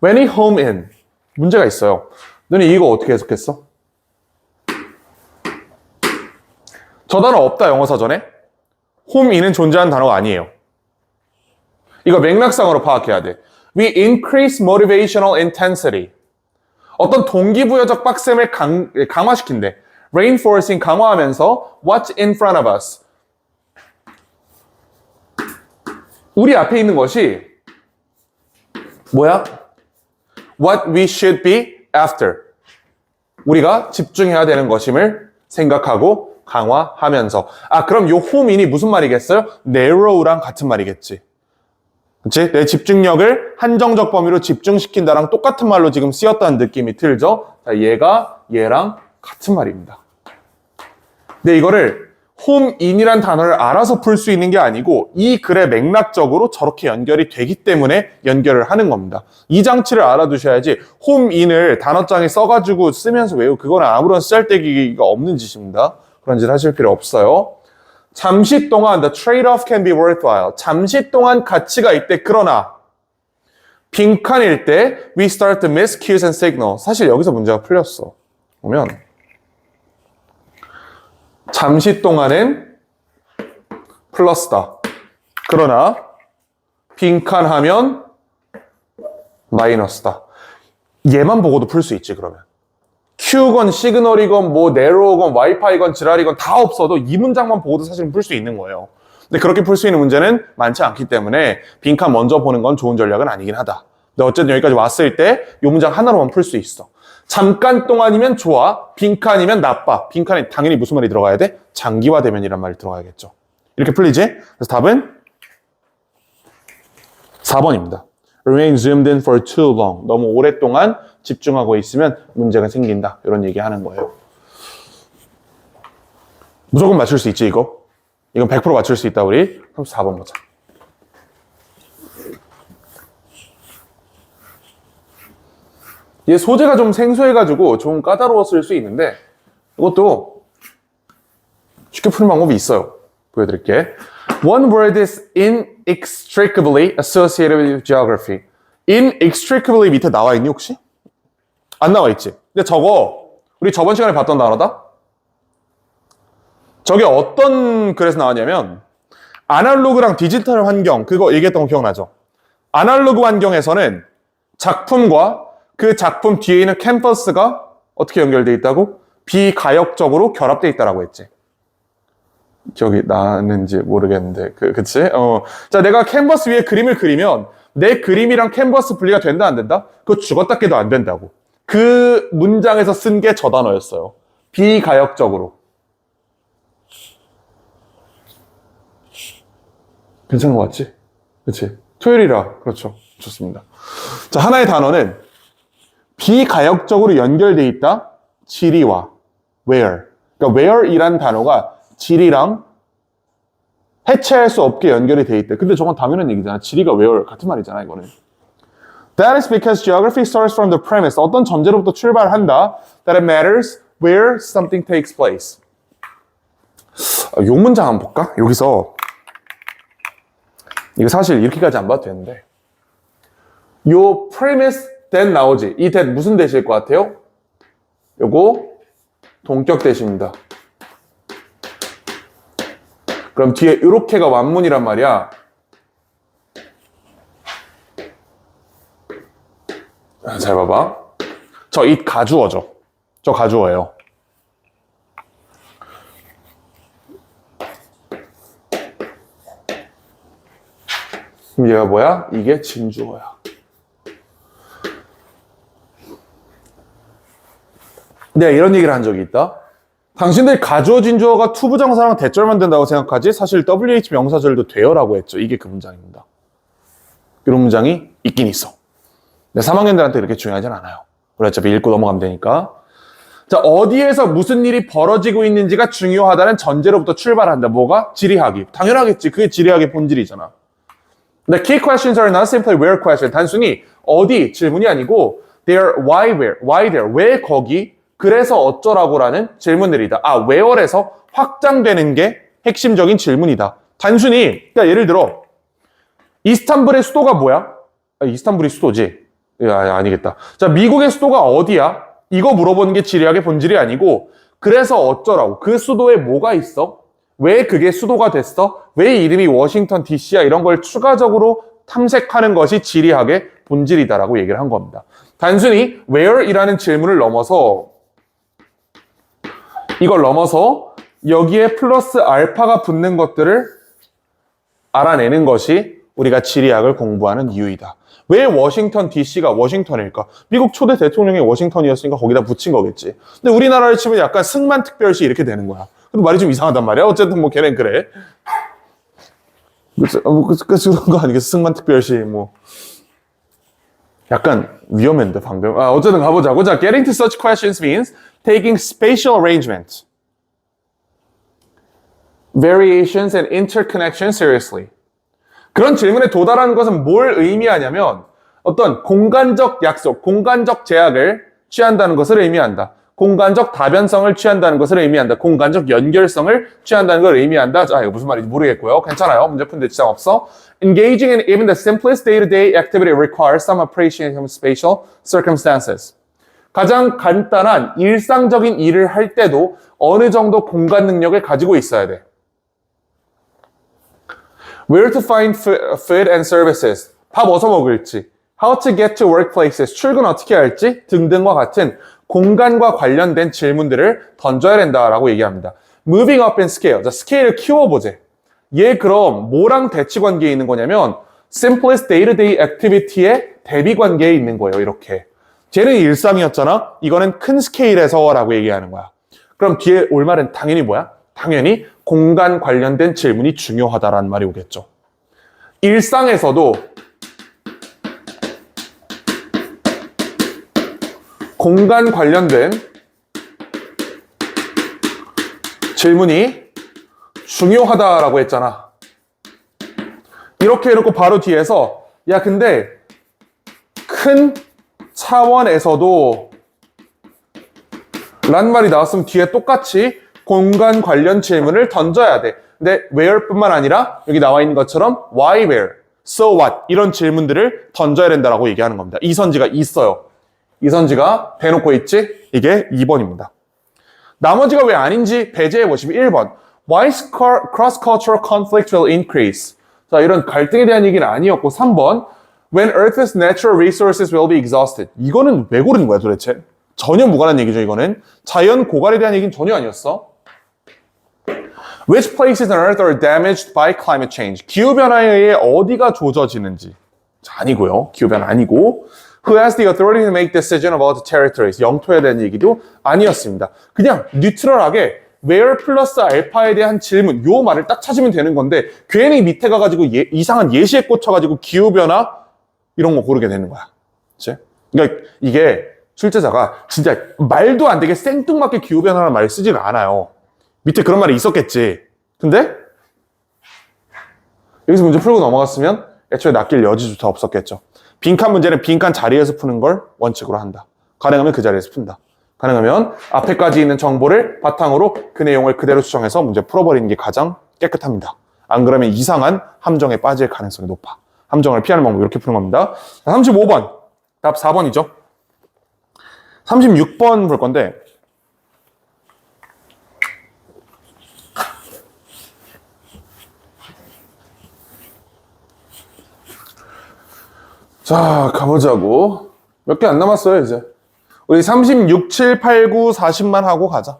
When he home in. 문제가 있어요. 너는 이거 어떻게 해석했어? 저 단어 없다. 영어 사전에. home in은 존재하는 단어가 아니에요. 이거 맥락상으로 파악해야 돼. We increase motivational intensity. 어떤 동기부여적 빡셈을 강화시킨대. Reinforcing, 강화하면서 what's in front of us. 우리 앞에 있는 것이 뭐야? What we should be after. 우리가 집중해야 되는 것임을 생각하고 강화하면서. 그럼 요 home인이 무슨 말이겠어요? narrow랑 같은 말이겠지. 그치? 내 집중력을 한정적 범위로 집중시킨다랑 똑같은 말로 지금 쓰였다는 느낌이 들죠? 자, 얘가 얘랑 같은 말입니다. 근데 이거를 home인이란 단어를 알아서 풀 수 있는 게 아니고 이 글의 맥락적으로 저렇게 연결이 되기 때문에 연결을 하는 겁니다. 이 장치를 알아두셔야지 home인을 단어장에 써가지고 쓰면서 외우고 그거는 아무런 쓰잘데기가 없는 짓입니다. 그런 짓 하실 필요 없어요. 잠시 동안 the trade-off can be worthwhile. 잠시 동안 가치가 있대. 그러나 빈칸일 때 we start to miss cues and signal. 사실 여기서 문제가 풀렸어. 보면 잠시 동안은 플러스다. 그러나 빈칸하면 마이너스다. 얘만 보고도 풀 수 있지 그러면. Q건 시그널이건 뭐 네로건 와이파이건 지랄이건 다 없어도 이 문장만 보고도 사실은 풀 수 있는 거예요. 근데 그렇게 풀 수 있는 문제는 많지 않기 때문에 빈칸 먼저 보는 건 좋은 전략은 아니긴 하다. 근데 어쨌든 여기까지 왔을 때 이 문장 하나로만 풀 수 있어. 잠깐 동안이면 좋아, 빈칸이면 나빠. 빈칸에 당연히 무슨 말이 들어가야 돼? 장기화되면이란 말이 들어가야겠죠. 이렇게 풀리지? 그래서 답은 4번입니다. Remain zoomed in for too long. 너무 오랫동안 집중하고 있으면 문제가 생긴다. 이런 얘기 하는 거예요. 무조건 맞출 수 있지, 이거? 이건 100% 맞출 수 있다, 우리. 그럼 4번 보자. 얘 소재가 좀 생소해가지고 좀 까다로웠을 수 있는데 이것도 쉽게 푸는 방법이 있어요. 보여드릴게. One word is inextricably associated with geography. inextricably 밑에 나와 있니 혹시? 안 나와 있지? 근데 저거 우리 저번 시간에 봤던 단어다? 저게 어떤 글에서 나왔냐면 아날로그랑 디지털 환경 그거 얘기했던 거 기억나죠? 아날로그 환경에서는 작품과 그 작품 뒤에 있는 캔버스가 어떻게 연결되어 있다고? 비가역적으로 결합되어 있다라고 했지. 기억이 나는지 모르겠는데, 그치? 자, 내가 캔버스 위에 그림을 그리면 내 그림이랑 캔버스 분리가 된다, 안 된다? 그거 죽었다 깨도 안 된다고. 그 문장에서 쓴 게 저 단어였어요. 비가역적으로. 괜찮은 것 같지? 그치? 토요일이라, 그렇죠. 좋습니다. 자, 하나의 단어는 비가역적으로 연결되어 있다. 지리와 where. 그러니까 where이라는 단어가 지리랑 해체할 수 없게 연결이 되어 있대. 근데 저건 당연한 얘기잖아. 지리가 where 같은 말이잖아, 이거는. That is because geography starts from the premise. 어떤 전제로부터 출발한다. That it matters where something takes place. 요 문장 한번 볼까? 여기서 이거 사실 이렇게까지 안 봐도 되는데 요 premise that 나오지. 이 that 무슨 대시일 것 같아요? 요거 동격 대시입니다. 그럼 뒤에 이렇게가 완문이란 말이야. 잘 봐봐. 저 it 가주어죠. 저 가주어예요. 그럼 얘가 뭐야? 이게 진주어야. 내가 이런 얘기를 한 적이 있다. 당신들 가주어 진주어가 투부정사랑 대절만 된다고 생각하지 사실 WH 명사절도 돼요라고 했죠. 이게 그 문장입니다. 이런 문장이 있긴 있어. 근데 3학년들한테 그렇게 중요하진 않아요. 우리 어차피 읽고 넘어가면 되니까. 자, 어디에서 무슨 일이 벌어지고 있는지가 중요하다는 전제로부터 출발한다. 뭐가? 지리학이. 당연하겠지. 그게 지리학의 본질이잖아. The key questions are not simply where question. 단순히 어디 질문이 아니고 they are why, where, why there, 왜 거기, 그래서 어쩌라고라는 질문들이다. 아, where에서 확장되는 게 핵심적인 질문이다. 단순히, 그러니까 예를 들어 이스탄불의 수도가 뭐야? 아, 이스탄불이 수도지. 야, 아니겠다. 자, 미국의 수도가 어디야? 이거 물어보는 게 지리학의 본질이 아니고 그래서 어쩌라고. 그 수도에 뭐가 있어? 왜 그게 수도가 됐어? 왜 이름이 워싱턴 DC야? 이런 걸 추가적으로 탐색하는 것이 지리학의 본질이다라고 얘기를 한 겁니다. 단순히 where이라는 질문을 넘어서 이걸 넘어서 여기에 플러스 알파가 붙는 것들을 알아내는 것이 우리가 지리학을 공부하는 이유이다. 왜 워싱턴 DC가 워싱턴일까? 미국 초대 대통령이 워싱턴이었으니까 거기다 붙인 거겠지. 근데 우리나라를 치면 약간 승만특별시 이렇게 되는 거야. 근데 말이 좀 이상하단 말이야. 어쨌든 뭐 걔는 그래. 그런 거 아니겠어? 승만특별시 뭐. 약간 위험했는데 방금. 아, 어쨌든 가보자고. 자, getting to such questions means taking spatial arrangement, variations and interconnection seriously. 그런 질문에 도달하는 것은 뭘 의미하냐면 어떤 공간적 약속, 공간적 제약을 취한다는 것을 의미한다. 공간적 다변성을 취한다는 것을 의미한다. 공간적 연결성을 취한다는 걸 의미한다. 자, 이거 무슨 말인지 모르겠고요. 괜찮아요. 문제 푸는데 지장 없어. Engaging in even the simplest day-to-day activity requires some appreciation of spatial circumstances. 가장 간단한 일상적인 일을 할 때도 어느 정도 공간 능력을 가지고 있어야 돼. Where to find food and services. 밥 어디서 먹을지. How to get to workplaces. 출근 어떻게 할지 등등과 같은 공간과 관련된 질문들을 던져야 된다라고 얘기합니다. Moving up in scale. 자, 스케일을 키워보재. 얘 그럼 뭐랑 대치 관계에 있는 거냐면 simplest day-to-day activity의 대비 관계에 있는 거예요. 이렇게. 쟤는 일상이었잖아. 이거는 큰 스케일에서라고 얘기하는 거야. 그럼 뒤에 올 말은 당연히 뭐야? 당연히 공간 관련된 질문이 중요하다라는 말이 오겠죠. 일상에서도 공간 관련된 질문이 중요하다라고 했잖아. 이렇게 해놓고 바로 뒤에서 야 근데 큰 차원에서도 란 말이 나왔으면 뒤에 똑같이 공간 관련 질문을 던져야 돼. 근데 where뿐만 아니라 여기 나와 있는 것처럼 why, where, so what 이런 질문들을 던져야 된다라고 얘기하는 겁니다. 이선지가 있어요. 이선지가 대놓고 있지? 이게 2번입니다. 나머지가 왜 아닌지 배제해 보시면 1번. Why cross-cultural conflict will increase? 자, 이런 갈등에 대한 얘기는 아니었고 3번. When Earth's natural resources will be exhausted. 이거는 왜 고르는 거야 도대체? 전혀 무관한 얘기죠 이거는. 자연 고갈에 대한 얘기는 전혀 아니었어. Which places on Earth are damaged by climate change? 기후변화에 의해 어디가 조져지는지. 자, 아니고요. 기후변화 아니고. Who has the authority to make decision about the territories? 영토에 대한 얘기도 아니었습니다. 그냥 뉴트럴하게 where 플러스 알파에 대한 질문, 요 말을 딱 찾으면 되는 건데 괜히 밑에 가가지고 이상한 예시에 꽂혀가지고 기후변화 이런 거 고르게 되는 거야. 그치? 그러니까 이게 출제자가 진짜 말도 안 되게 생뚱맞게 기후변화라는 말을 쓰지가 않아요. 밑에 그런 말이 있었겠지. 근데 여기서 문제 풀고 넘어갔으면 애초에 낚일 여지조차 없었겠죠. 빈칸 문제는 빈칸 자리에서 푸는 걸 원칙으로 한다. 가능하면 그 자리에서 푼다. 가능하면 앞에까지 있는 정보를 바탕으로 그 내용을 그대로 수정해서 문제 풀어버리는 게 가장 깨끗합니다. 안 그러면 이상한 함정에 빠질 가능성이 높아. 함정을 피하는 방법 이렇게 푸는 겁니다. 35번. 답 4번이죠. 36번 볼 건데 자, 가보자고. 몇 개 안 남았어요, 이제. 우리 36, 7, 8, 9, 40만 하고 가자.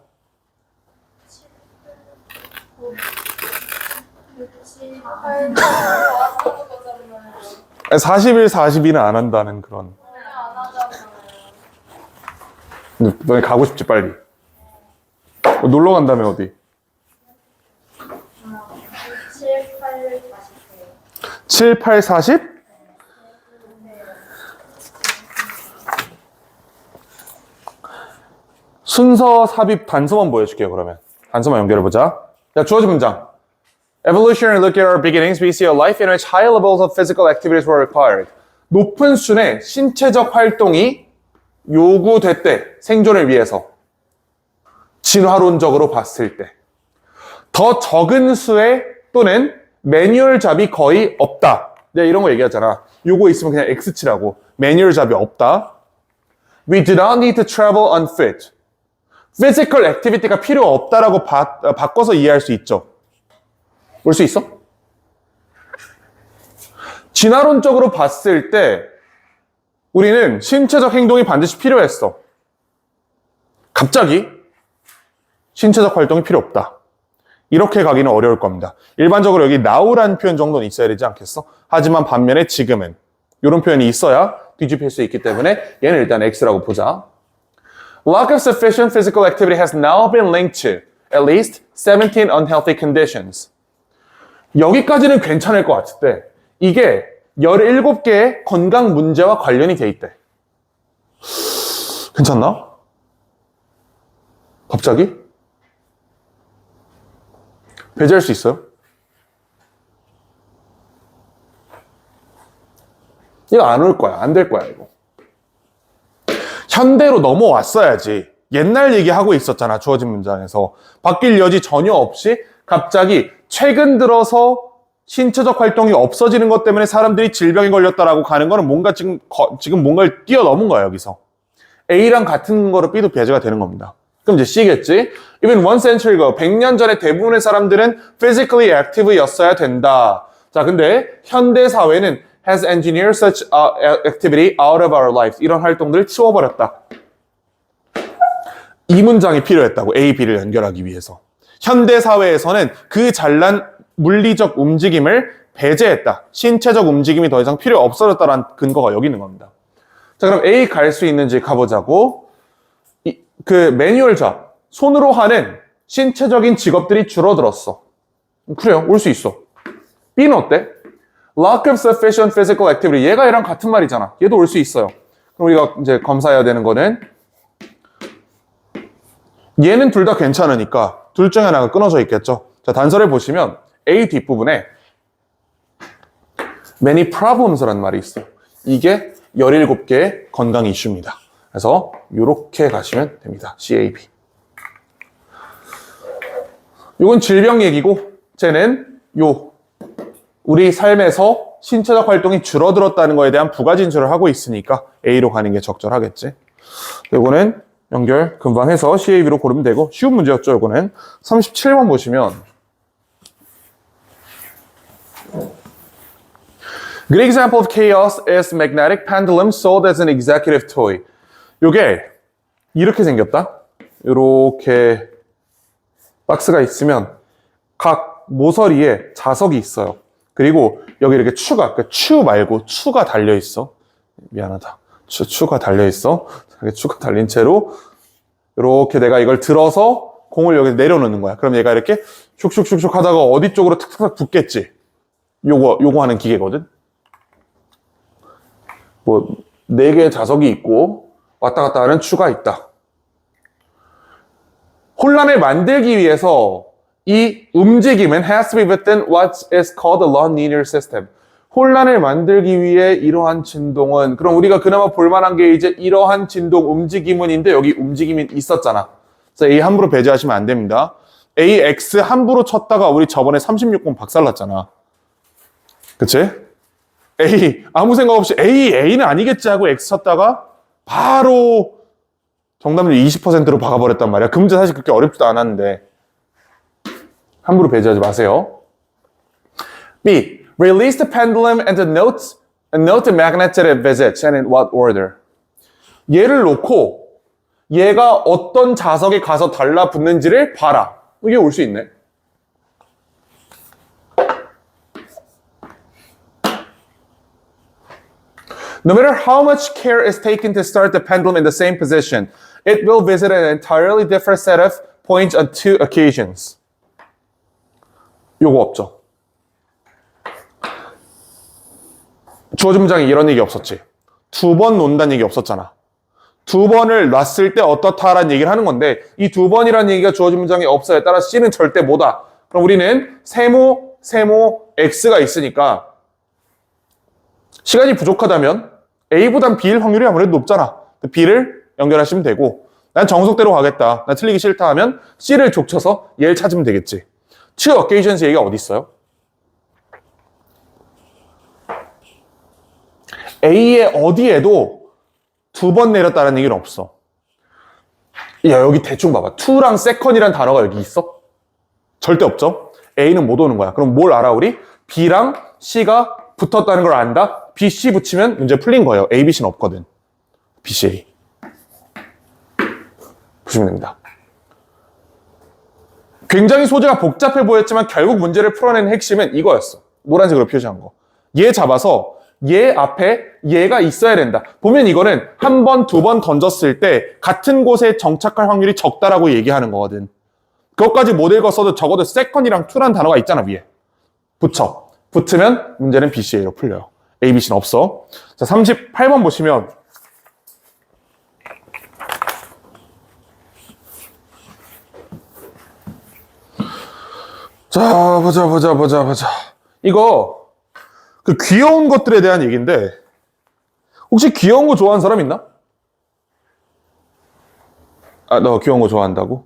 41, 42는 안 한다는 그런. 근데 너네 가고 싶지, 빨리. 놀러 간다며, 어디? 7, 8, 40. 7, 8, 40? 순서 삽입 단서만 보여줄게요, 그러면. 단서만 연결해보자. 자, 주어진 문장. Evolutionary look at our beginnings, we see a life in which high levels of physical activities were required. 높은 수준의 신체적 활동이 요구됐대, 생존을 위해서. 진화론적으로 봤을 때. 더 적은 수의 또는 매뉴얼 잡이 거의 없다. 내가 이런 거 얘기하잖아. 요거 있으면 그냥 X치라고. 매뉴얼 잡이 없다. We do not need to travel unfit. Physical activity가 필요 없다라고 바꿔서 이해할 수 있죠. 올 수 있어? 진화론적으로 봤을 때 우리는 신체적 행동이 반드시 필요했어. 갑자기 신체적 활동이 필요 없다. 이렇게 가기는 어려울 겁니다. 일반적으로 여기 now라는 표현 정도는 있어야 되지 않겠어? 하지만 반면에 지금은 이런 표현이 있어야 뒤집힐 수 있기 때문에 얘는 일단 X라고 보자. Lack of sufficient physical activity has now been linked to at least 17 unhealthy conditions. 여기까지는 괜찮을 것 같은데 이게 17개의 건강 문제와 관련이 돼 있대. 괜찮나? 갑자기? 배제할 수 있어요? 이거 안 올 거야. 안 될 거야, 이거. 현대로 넘어왔어야지. 옛날 얘기하고 있었잖아, 주어진 문장에서. 바뀔 여지 전혀 없이 갑자기 최근 들어서 신체적 활동이 없어지는 것 때문에 사람들이 질병에 걸렸다라고 가는 거는 뭔가 지금 뭔가를 뛰어넘은 거야, 여기서. A랑 같은 거로 B도 배제가 되는 겁니다. 그럼 이제 C겠지? Even one century ago, 100년 전에 대부분의 사람들은 physically active였어야 된다. 자, 근데 현대 사회는 has engineered such activity out of our lives. 이런 활동들을 치워버렸다. 이 문장이 필요했다고, A, B를 연결하기 위해서. 현대 사회에서는 그 잘난 물리적 움직임을 배제했다. 신체적 움직임이 더 이상 필요 없어졌다는 근거가 여기 있는 겁니다. 자, 그럼 A 갈 수 있는지 가보자고. 그 매뉴얼 잡, 손으로 하는 신체적인 직업들이 줄어들었어. 그래요, 올 수 있어. B는 어때? Lack of sufficient physical activity. 얘가 얘랑 같은 말이잖아. 얘도 올 수 있어요. 그럼 우리가 이제 검사해야 되는 거는 얘는 둘 다 괜찮으니까 둘 중에 하나가 끊어져 있겠죠. 자, 단서를 보시면 A 뒷부분에 many problems라는 말이 있어요. 이게 17개의 건강 이슈입니다. 그래서 이렇게 가시면 됩니다. CAB. 이건 질병 얘기고 쟤는 우리 삶에서 신체적 활동이 줄어들었다는 거에 대한 부가 진술을 하고 있으니까 A로 가는 게 적절하겠지. 이거는 연결 금방 해서 CAB로 고르면 되고 쉬운 문제였죠. 이거는 37번 보시면 Good example of chaos is magnetic pendulum sold as an executive toy. 요게 이렇게 생겼다. 이렇게 박스가 있으면 각 모서리에 자석이 있어요. 그리고 여기 이렇게 추 말고 추가 달려 있어. 미안하다. 추가 달려 있어. 추가 달린 채로 이렇게 내가 이걸 들어서 공을 여기 내려놓는 거야. 그럼 얘가 이렇게 슉슉슉슉 하다가 어디 쪽으로 탁탁 붙겠지. 요거 하는 기계거든. 뭐 4개의 자석이 있고 왔다 갔다 하는 추가 있다. 혼란을 만들기 위해서 이 움직임은 has to be within what is called a non-linear system. 혼란을 만들기 위해 이러한 진동은, 그럼 우리가 그나마 볼만한 게 이제 이러한 진동 움직임은인데 여기 움직임이 있었잖아. 그래서 A 함부로 배제하시면 안 됩니다. AX 함부로 쳤다가 우리 저번에 36번 박살났잖아. 그치? A 아무 생각 없이 A는 아니겠지 하고 X 쳤다가 바로 정답률 20%로 박아버렸단 말이야. 그 문제 사실 그렇게 어렵지도 않았는데 함부로 배제하지 마세요. B. Release the pendulum and note the magnet that it visits and in what order. 얘를 놓고 얘가 어떤 자석에 가서 달라붙는지를 봐라. 이게 올 수 있네. No matter how much care is taken to start the pendulum in the same position, it will visit an entirely different set of points on 2 occasions. 요거 없죠. 주어진 문장에 이런 얘기 없었지. 2번 논다는 얘기 없었잖아. 두 번을 놨을 때 어떻다라는 얘기를 하는 건데 이 두 번이라는 얘기가 주어진 문장에 없어요. 따라서 C는 절대 뭐다. 그럼 우리는 세모, X가 있으니까 시간이 부족하다면 A보단 B일 확률이 아무래도 높잖아. B를 연결하시면 되고 난 정석대로 가겠다. 나 틀리기 싫다 하면 C를 족쳐서 얘를 찾으면 되겠지. Two occasions 얘기가 어디 있어요? A의 어디에도 두 번 내렸다는 얘기는 없어. 야, 여기 대충 봐봐. to랑 second이란 단어가 여기 있어? 절대 없죠? A는 못 오는 거야. 그럼 뭘 알아, 우리? B랑 C가 붙었다는 걸 안다? B, C 붙이면 문제 풀린 거예요. A, B, C는 없거든. B, C, A. 보시면 됩니다. 굉장히 소재가 복잡해 보였지만 결국 문제를 풀어낸 핵심은 이거였어. 노란색으로 표시한 거. 얘 잡아서 얘 앞에 얘가 있어야 된다. 보면 이거는 한 번, 두 번 던졌을 때 같은 곳에 정착할 확률이 적다라고 얘기하는 거거든. 그것까지 못 읽었어도 적어도 second이랑 to란 단어가 있잖아, 위에. 붙여. 붙으면 문제는 BCA로 풀려요. A, B, C는 없어. 자, 38번 보시면 자, 보자. 이거 그 귀여운 것들에 대한 얘기인데 혹시 귀여운 거 좋아하는 사람 있나? 아, 너 귀여운 거 좋아한다고?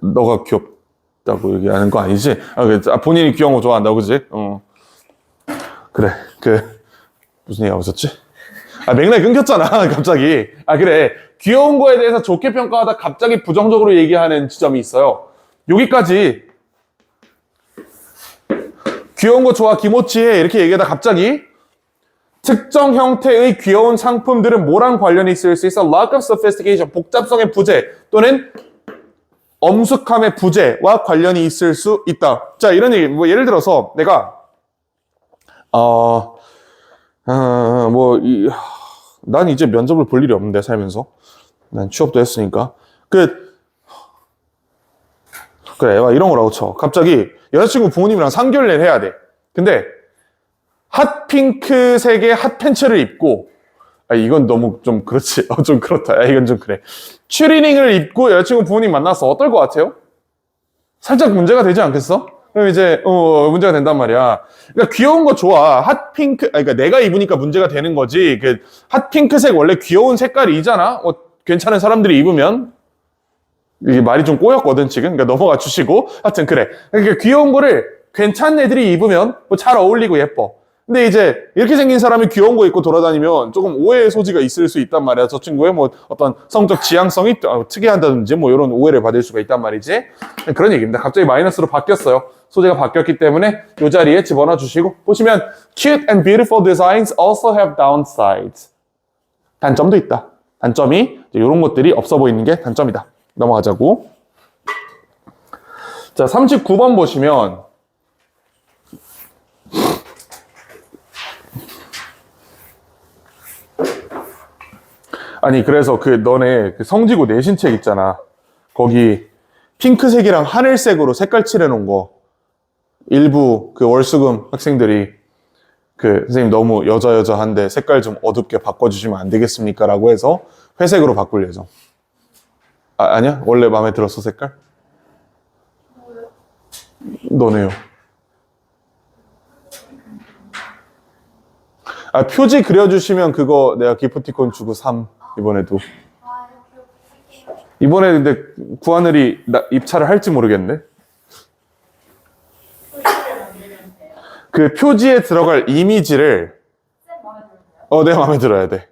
너가 귀엽다고 얘기하는 거 아니지? 본인이 귀여운 거 좋아한다고, 그지? 그래, 무슨 얘기하고 있었지? 맥락이 끊겼잖아, 갑자기. 그래. 귀여운 거에 대해서 좋게 평가하다 갑자기 부정적으로 얘기하는 지점이 있어요. 여기까지 귀여운 거 좋아, 기모치해 이렇게 얘기하다 갑자기 특정 형태의 귀여운 상품들은 뭐랑 관련이 있을 수 있어? Lack of sophistication, 복잡성의 부재 또는 엄숙함의 부재와 관련이 있을 수 있다. 자, 이런 얘기, 뭐 예를 들어서 내가 난 이제 면접을 볼 일이 없는데 살면서 난 취업도 했으니까 그래, 이런 거라고 쳐. 갑자기 여자친구 부모님이랑 상견례를 해야 돼. 근데 핫핑크색의 핫팬츠를 입고 이건 너무 좀 그렇지. 좀 그렇다. 이건 좀 그래. 추리닝을 입고 여자친구 부모님 만나서 어떨 것 같아요? 살짝 문제가 되지 않겠어? 그럼 이제 문제가 된단 말이야. 그러니까 귀여운 거 좋아. 핫핑크, 그러니까 내가 입으니까 문제가 되는 거지. 핫핑크색 원래 귀여운 색깔이잖아. 괜찮은 사람들이 입으면. 이게 말이 좀 꼬였거든 지금. 그러니까 넘어가 주시고. 하여튼 그래. 그러니까 귀여운 거를 괜찮은 애들이 입으면 잘 어울리고 예뻐. 근데 이제 이렇게 생긴 사람이 귀여운 거 입고 돌아다니면 조금 오해의 소지가 있을 수 있단 말이야. 저 친구의 뭐 어떤 성적 지향성이 특이하다든지 뭐 이런 오해를 받을 수가 있단 말이지. 그런 얘기입니다. 갑자기 마이너스로 바뀌었어요. 소재가 바뀌었기 때문에 이 자리에 집어넣어 주시고 보시면 cute and beautiful designs also have downsides. 단점도 있다. 단점이 이런 것들이 없어 보이는 게 단점이다. 넘어가자고. 자, 39번 보시면 그래서 너네 성지고 내신책 있잖아. 거기 핑크색이랑 하늘색으로 색깔 칠해놓은 거 일부 월수금 학생들이 선생님 너무 여자한데 색깔 좀 어둡게 바꿔주시면 안 되겠습니까? 라고 해서 회색으로 바꿀 예정. 아니야? 원래 마음에 들었어, 색깔? 너네요. 표지 그려주시면 그거 내가 기프티콘 주고 3, 이번에도. 이번에 근데 구하늘이 입찰을 할지 모르겠네. 표지에 들어갈 이미지를 내 마음에 들어야 돼.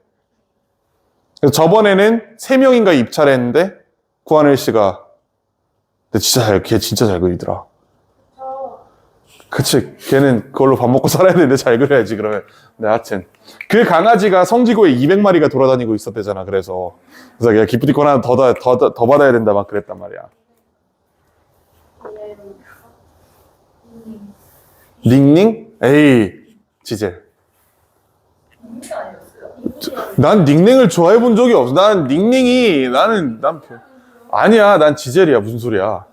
저번에는 3명인가 입찰했는데 구하늘 씨가 근데 걔 진짜 잘 그리더라. 그치, 걔는 그걸로 밥 먹고 살아야 되는데 잘 그려야지, 그러면. 네, 하여튼. 강아지가 성지고에 200마리가 돌아다니고 있었대잖아, 그래서 걔가 기프티콘 하나 더 받아야 된다, 막 그랬단 말이야. 닝닝? 에이, 지젤. 난 닝닝을 좋아해 본 적이 없어. 난 닝닝이, 아니야, 난 지젤이야, 무슨 소리야.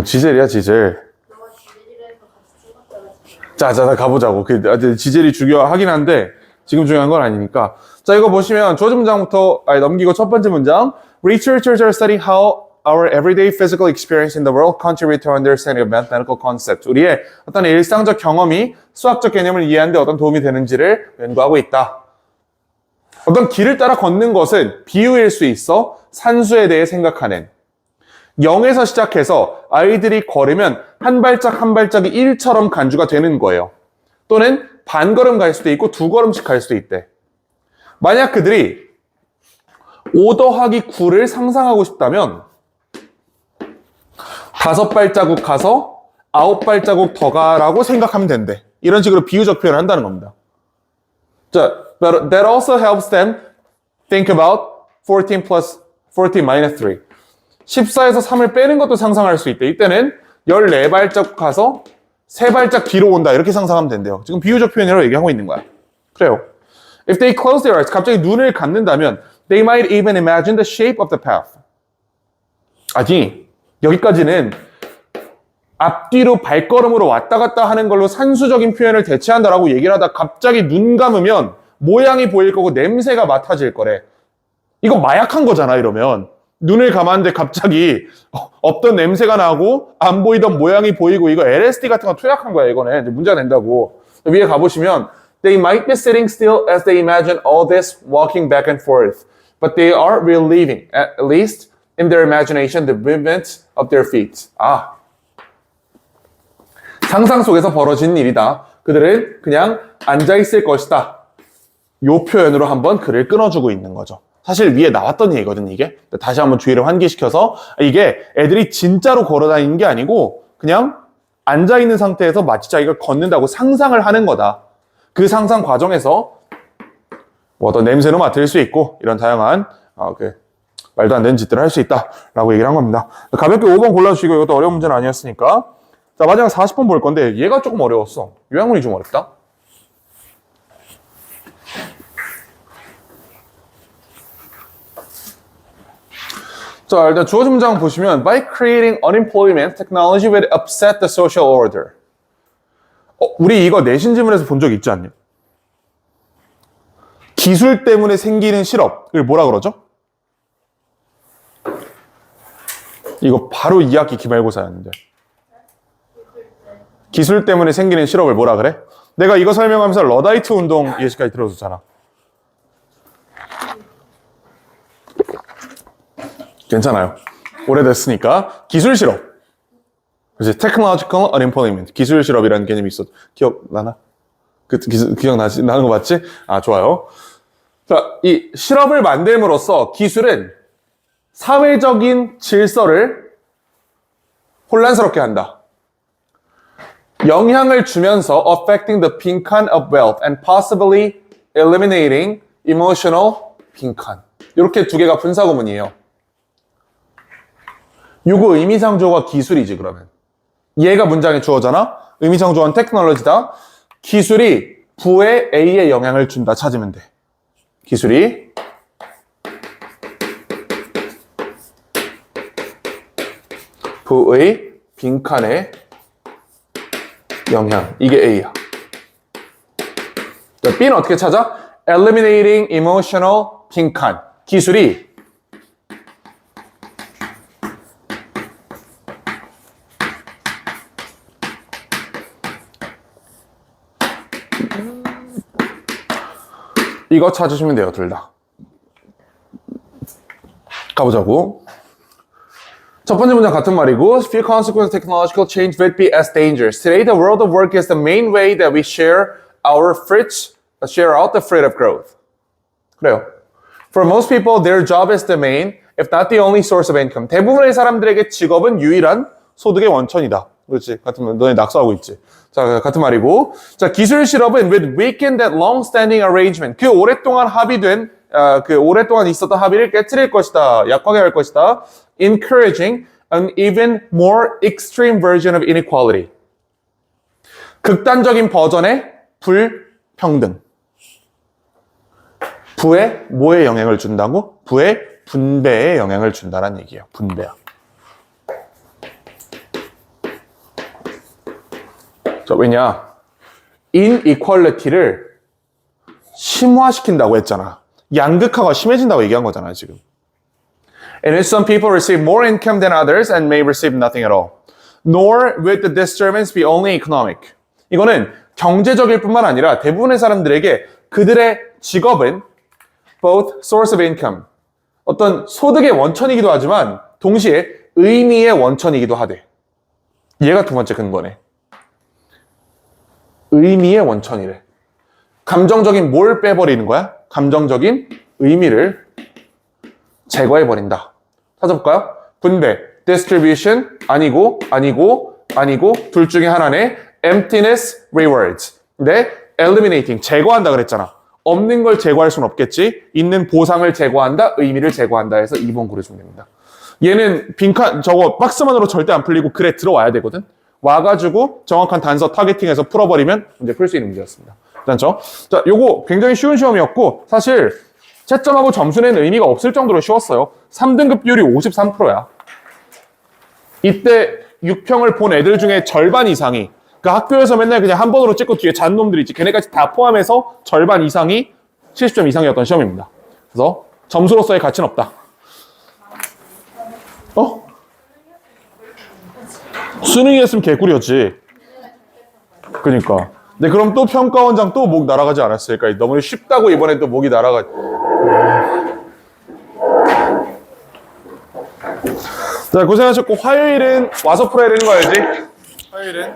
지젤이야, 지젤. 자, 가보자고. 지젤이 중요하긴 한데, 지금 중요한 건 아니니까. 자, 이거 보시면 주어진 문장부터 넘기고 첫 번째 문장. Researchers are studying how our everyday physical experience in the world contribute to understanding of mathematical concepts. 우리의 어떤 일상적 경험이 수학적 개념을 이해하는 데 어떤 도움이 되는지를 연구하고 있다. 어떤 길을 따라 걷는 것은 비유일 수 있어 산수에 대해 생각하는 0에서 시작해서 아이들이 걸으면 한 발짝 한 발짝이 1처럼 간주가 되는 거예요. 또는 반걸음 갈 수도 있고 2걸음씩 갈 수도 있대. 만약 그들이 5 더하기 9를 상상하고 싶다면 5발자국 가서 9발자국 더 가라고 생각하면 된대. 이런 식으로 비유적 표현을 한다는 겁니다. 자, but that also helps them think about 14 plus 14 minus 3. 14에서 3을 빼는 것도 상상할 수 있대. 이때는 14발자국 가서 3발짝 뒤로 온다. 이렇게 상상하면 된대요. 지금 비유적 표현으로 얘기하고 있는 거야. 그래요. If they close their eyes, 갑자기 눈을 감는다면 they might even imagine the shape of the path. 아니, 여기까지는 앞뒤로 발걸음으로 왔다 갔다 하는 걸로 산수적인 표현을 대체한다라고 얘기를 하다 갑자기 눈 감으면 모양이 보일 거고 냄새가 맡아질 거래. 이거 마약한 거잖아, 이러면. 눈을 감았는데 갑자기 없던 냄새가 나고 안 보이던 모양이 보이고 이거 LSD 같은 거 투약한 거야, 이거는. 문제가 된다고. 위에 가보시면 They might be sitting still as they imagine all this walking back and forth. But they are reliving, at least in their imagination, the movement of their feet. 아, 상상 속에서 벌어진 일이다. 그들은 그냥 앉아있을 것이다. 요 표현으로 한번 글을 끊어주고 있는 거죠. 사실 위에 나왔던 얘기거든, 이게. 다시 한번 주의를 환기시켜서 이게 애들이 진짜로 걸어다니는 게 아니고 그냥 앉아있는 상태에서 마치 자기가 걷는다고 상상을 하는 거다. 그 상상 과정에서 뭐 어떤 냄새도 맡을 수 있고 이런 다양한 말도 안 되는 짓들을 할 수 있다라고 얘기를 한 겁니다. 가볍게 5번 골라주시고 이것도 어려운 문제는 아니었으니까. 자, 마지막 40번 볼 건데 얘가 조금 어려웠어. 요양문이 좀 어렵다. 자, 일단 주어진 문장 보시면 By creating unemployment, technology would upset the social order. 우리 이거 내신 지문에서 본 적 있지 않냐? 기술 때문에 생기는 실업을 뭐라 그러죠? 이거 바로 2학기 기말고사였는데. 기술 때문에 생기는 실업을 뭐라 그래? 내가 이거 설명하면서 러다이트 운동 예시까지 들어줬잖아. 괜찮아요. 오래됐으니까 기술 실업. 그치? Technological unemployment. 기술 실업이라는 개념이 있어. 기억나나? 기억나는 거 맞지? 아, 좋아요. 자, 이 실업을 만듦으로써 기술은 사회적인 질서를 혼란스럽게 한다. 영향을 주면서 affecting the 빈칸 of wealth and possibly eliminating emotional 빈칸. 이렇게 두 개가 분사구문이에요. 요거 의미상조가 기술이지, 그러면. 얘가 문장에 주어잖아? 의미상조한 테크놀로지다. 기술이 부의 A에 영향을 준다. 찾으면 돼. 기술이 부의 빈칸에 영향. 이게 A야. 자, B는 어떻게 찾아? Eliminating emotional 빈칸. 기술이 이거 찾으시면 돼요, 둘 다. 가보자고. 첫 번째 문장 같은 말이고 Few consequences of technological change would be as dangerous. Today, the world of work is the main way that we share out the fruit of growth. 그래요. For most people, their job is the main, if not the only source of income. 대부분의 사람들에게 직업은 유일한 소득의 원천이다. 그렇지. 같은 말, 너네 낙서하고 있지. 자, 같은 말이고. 자, 기술 실업은 would weaken that long-standing arrangement. 그 오랫동안 합의된, 오랫동안 있었던 합의를 깨트릴 것이다. 약하게 할 것이다. Encouraging an even more extreme version of inequality. 극단적인 버전의 불평등. 부에 뭐에 영향을 준다고? 부의 분배에 영향을 준다는 얘기예요. 분배야. 자, 왜냐? inequality를 심화시킨다고 했잖아. 양극화가 심해진다고 얘기한 거잖아, 지금. And if some people receive more income than others and may receive nothing at all. Nor would the disturbance be only economic. 이거는 경제적일 뿐만 아니라 대부분의 사람들에게 그들의 직업은 both source of income, 어떤 소득의 원천이기도 하지만 동시에 의미의 원천이기도 하대. 얘가 두 번째 근거네. 의미의 원천이래. 감정적인 뭘 빼버리는 거야? 감정적인 의미를 제거해버린다. 찾아볼까요? 분배, distribution, 아니고, 둘 중에 하나네. emptiness, rewards. 네, eliminating, 제거한다 그랬잖아. 없는 걸 제거할 수는 없겠지. 있는 보상을 제거한다, 의미를 제거한다 해서 2번 고르시면 됩니다. 얘는 빈칸, 저거 박스만으로 절대 안 풀리고 글에 들어와야 되거든. 와가지고 정확한 단서 타겟팅해서 풀어버리면 문제 풀 수 있는 문제였습니다. 괜찮죠? 자, 요거 굉장히 쉬운 시험이었고 사실 채점하고 점수 내는 의미가 없을 정도로 쉬웠어요. 3등급 비율이 53%야. 이때 6평을 본 애들 중에 절반 이상이 그 학교에서 맨날 그냥 한 번으로 찍고 뒤에 잔 놈들이 있지. 걔네까지 다 포함해서 절반 이상이 70점 이상이었던 시험입니다. 그래서 점수로서의 가치는 없다. 어? 수능이었으면 개꿀이었지. 그니까. 근데 그럼 또 평가원장 또 목 날아가지 않았을까? 너무 쉽다고 이번에 또 목이 날아가. 자, 고생하셨고 화요일은 와서 풀어야 되는 거 알지? 화요일은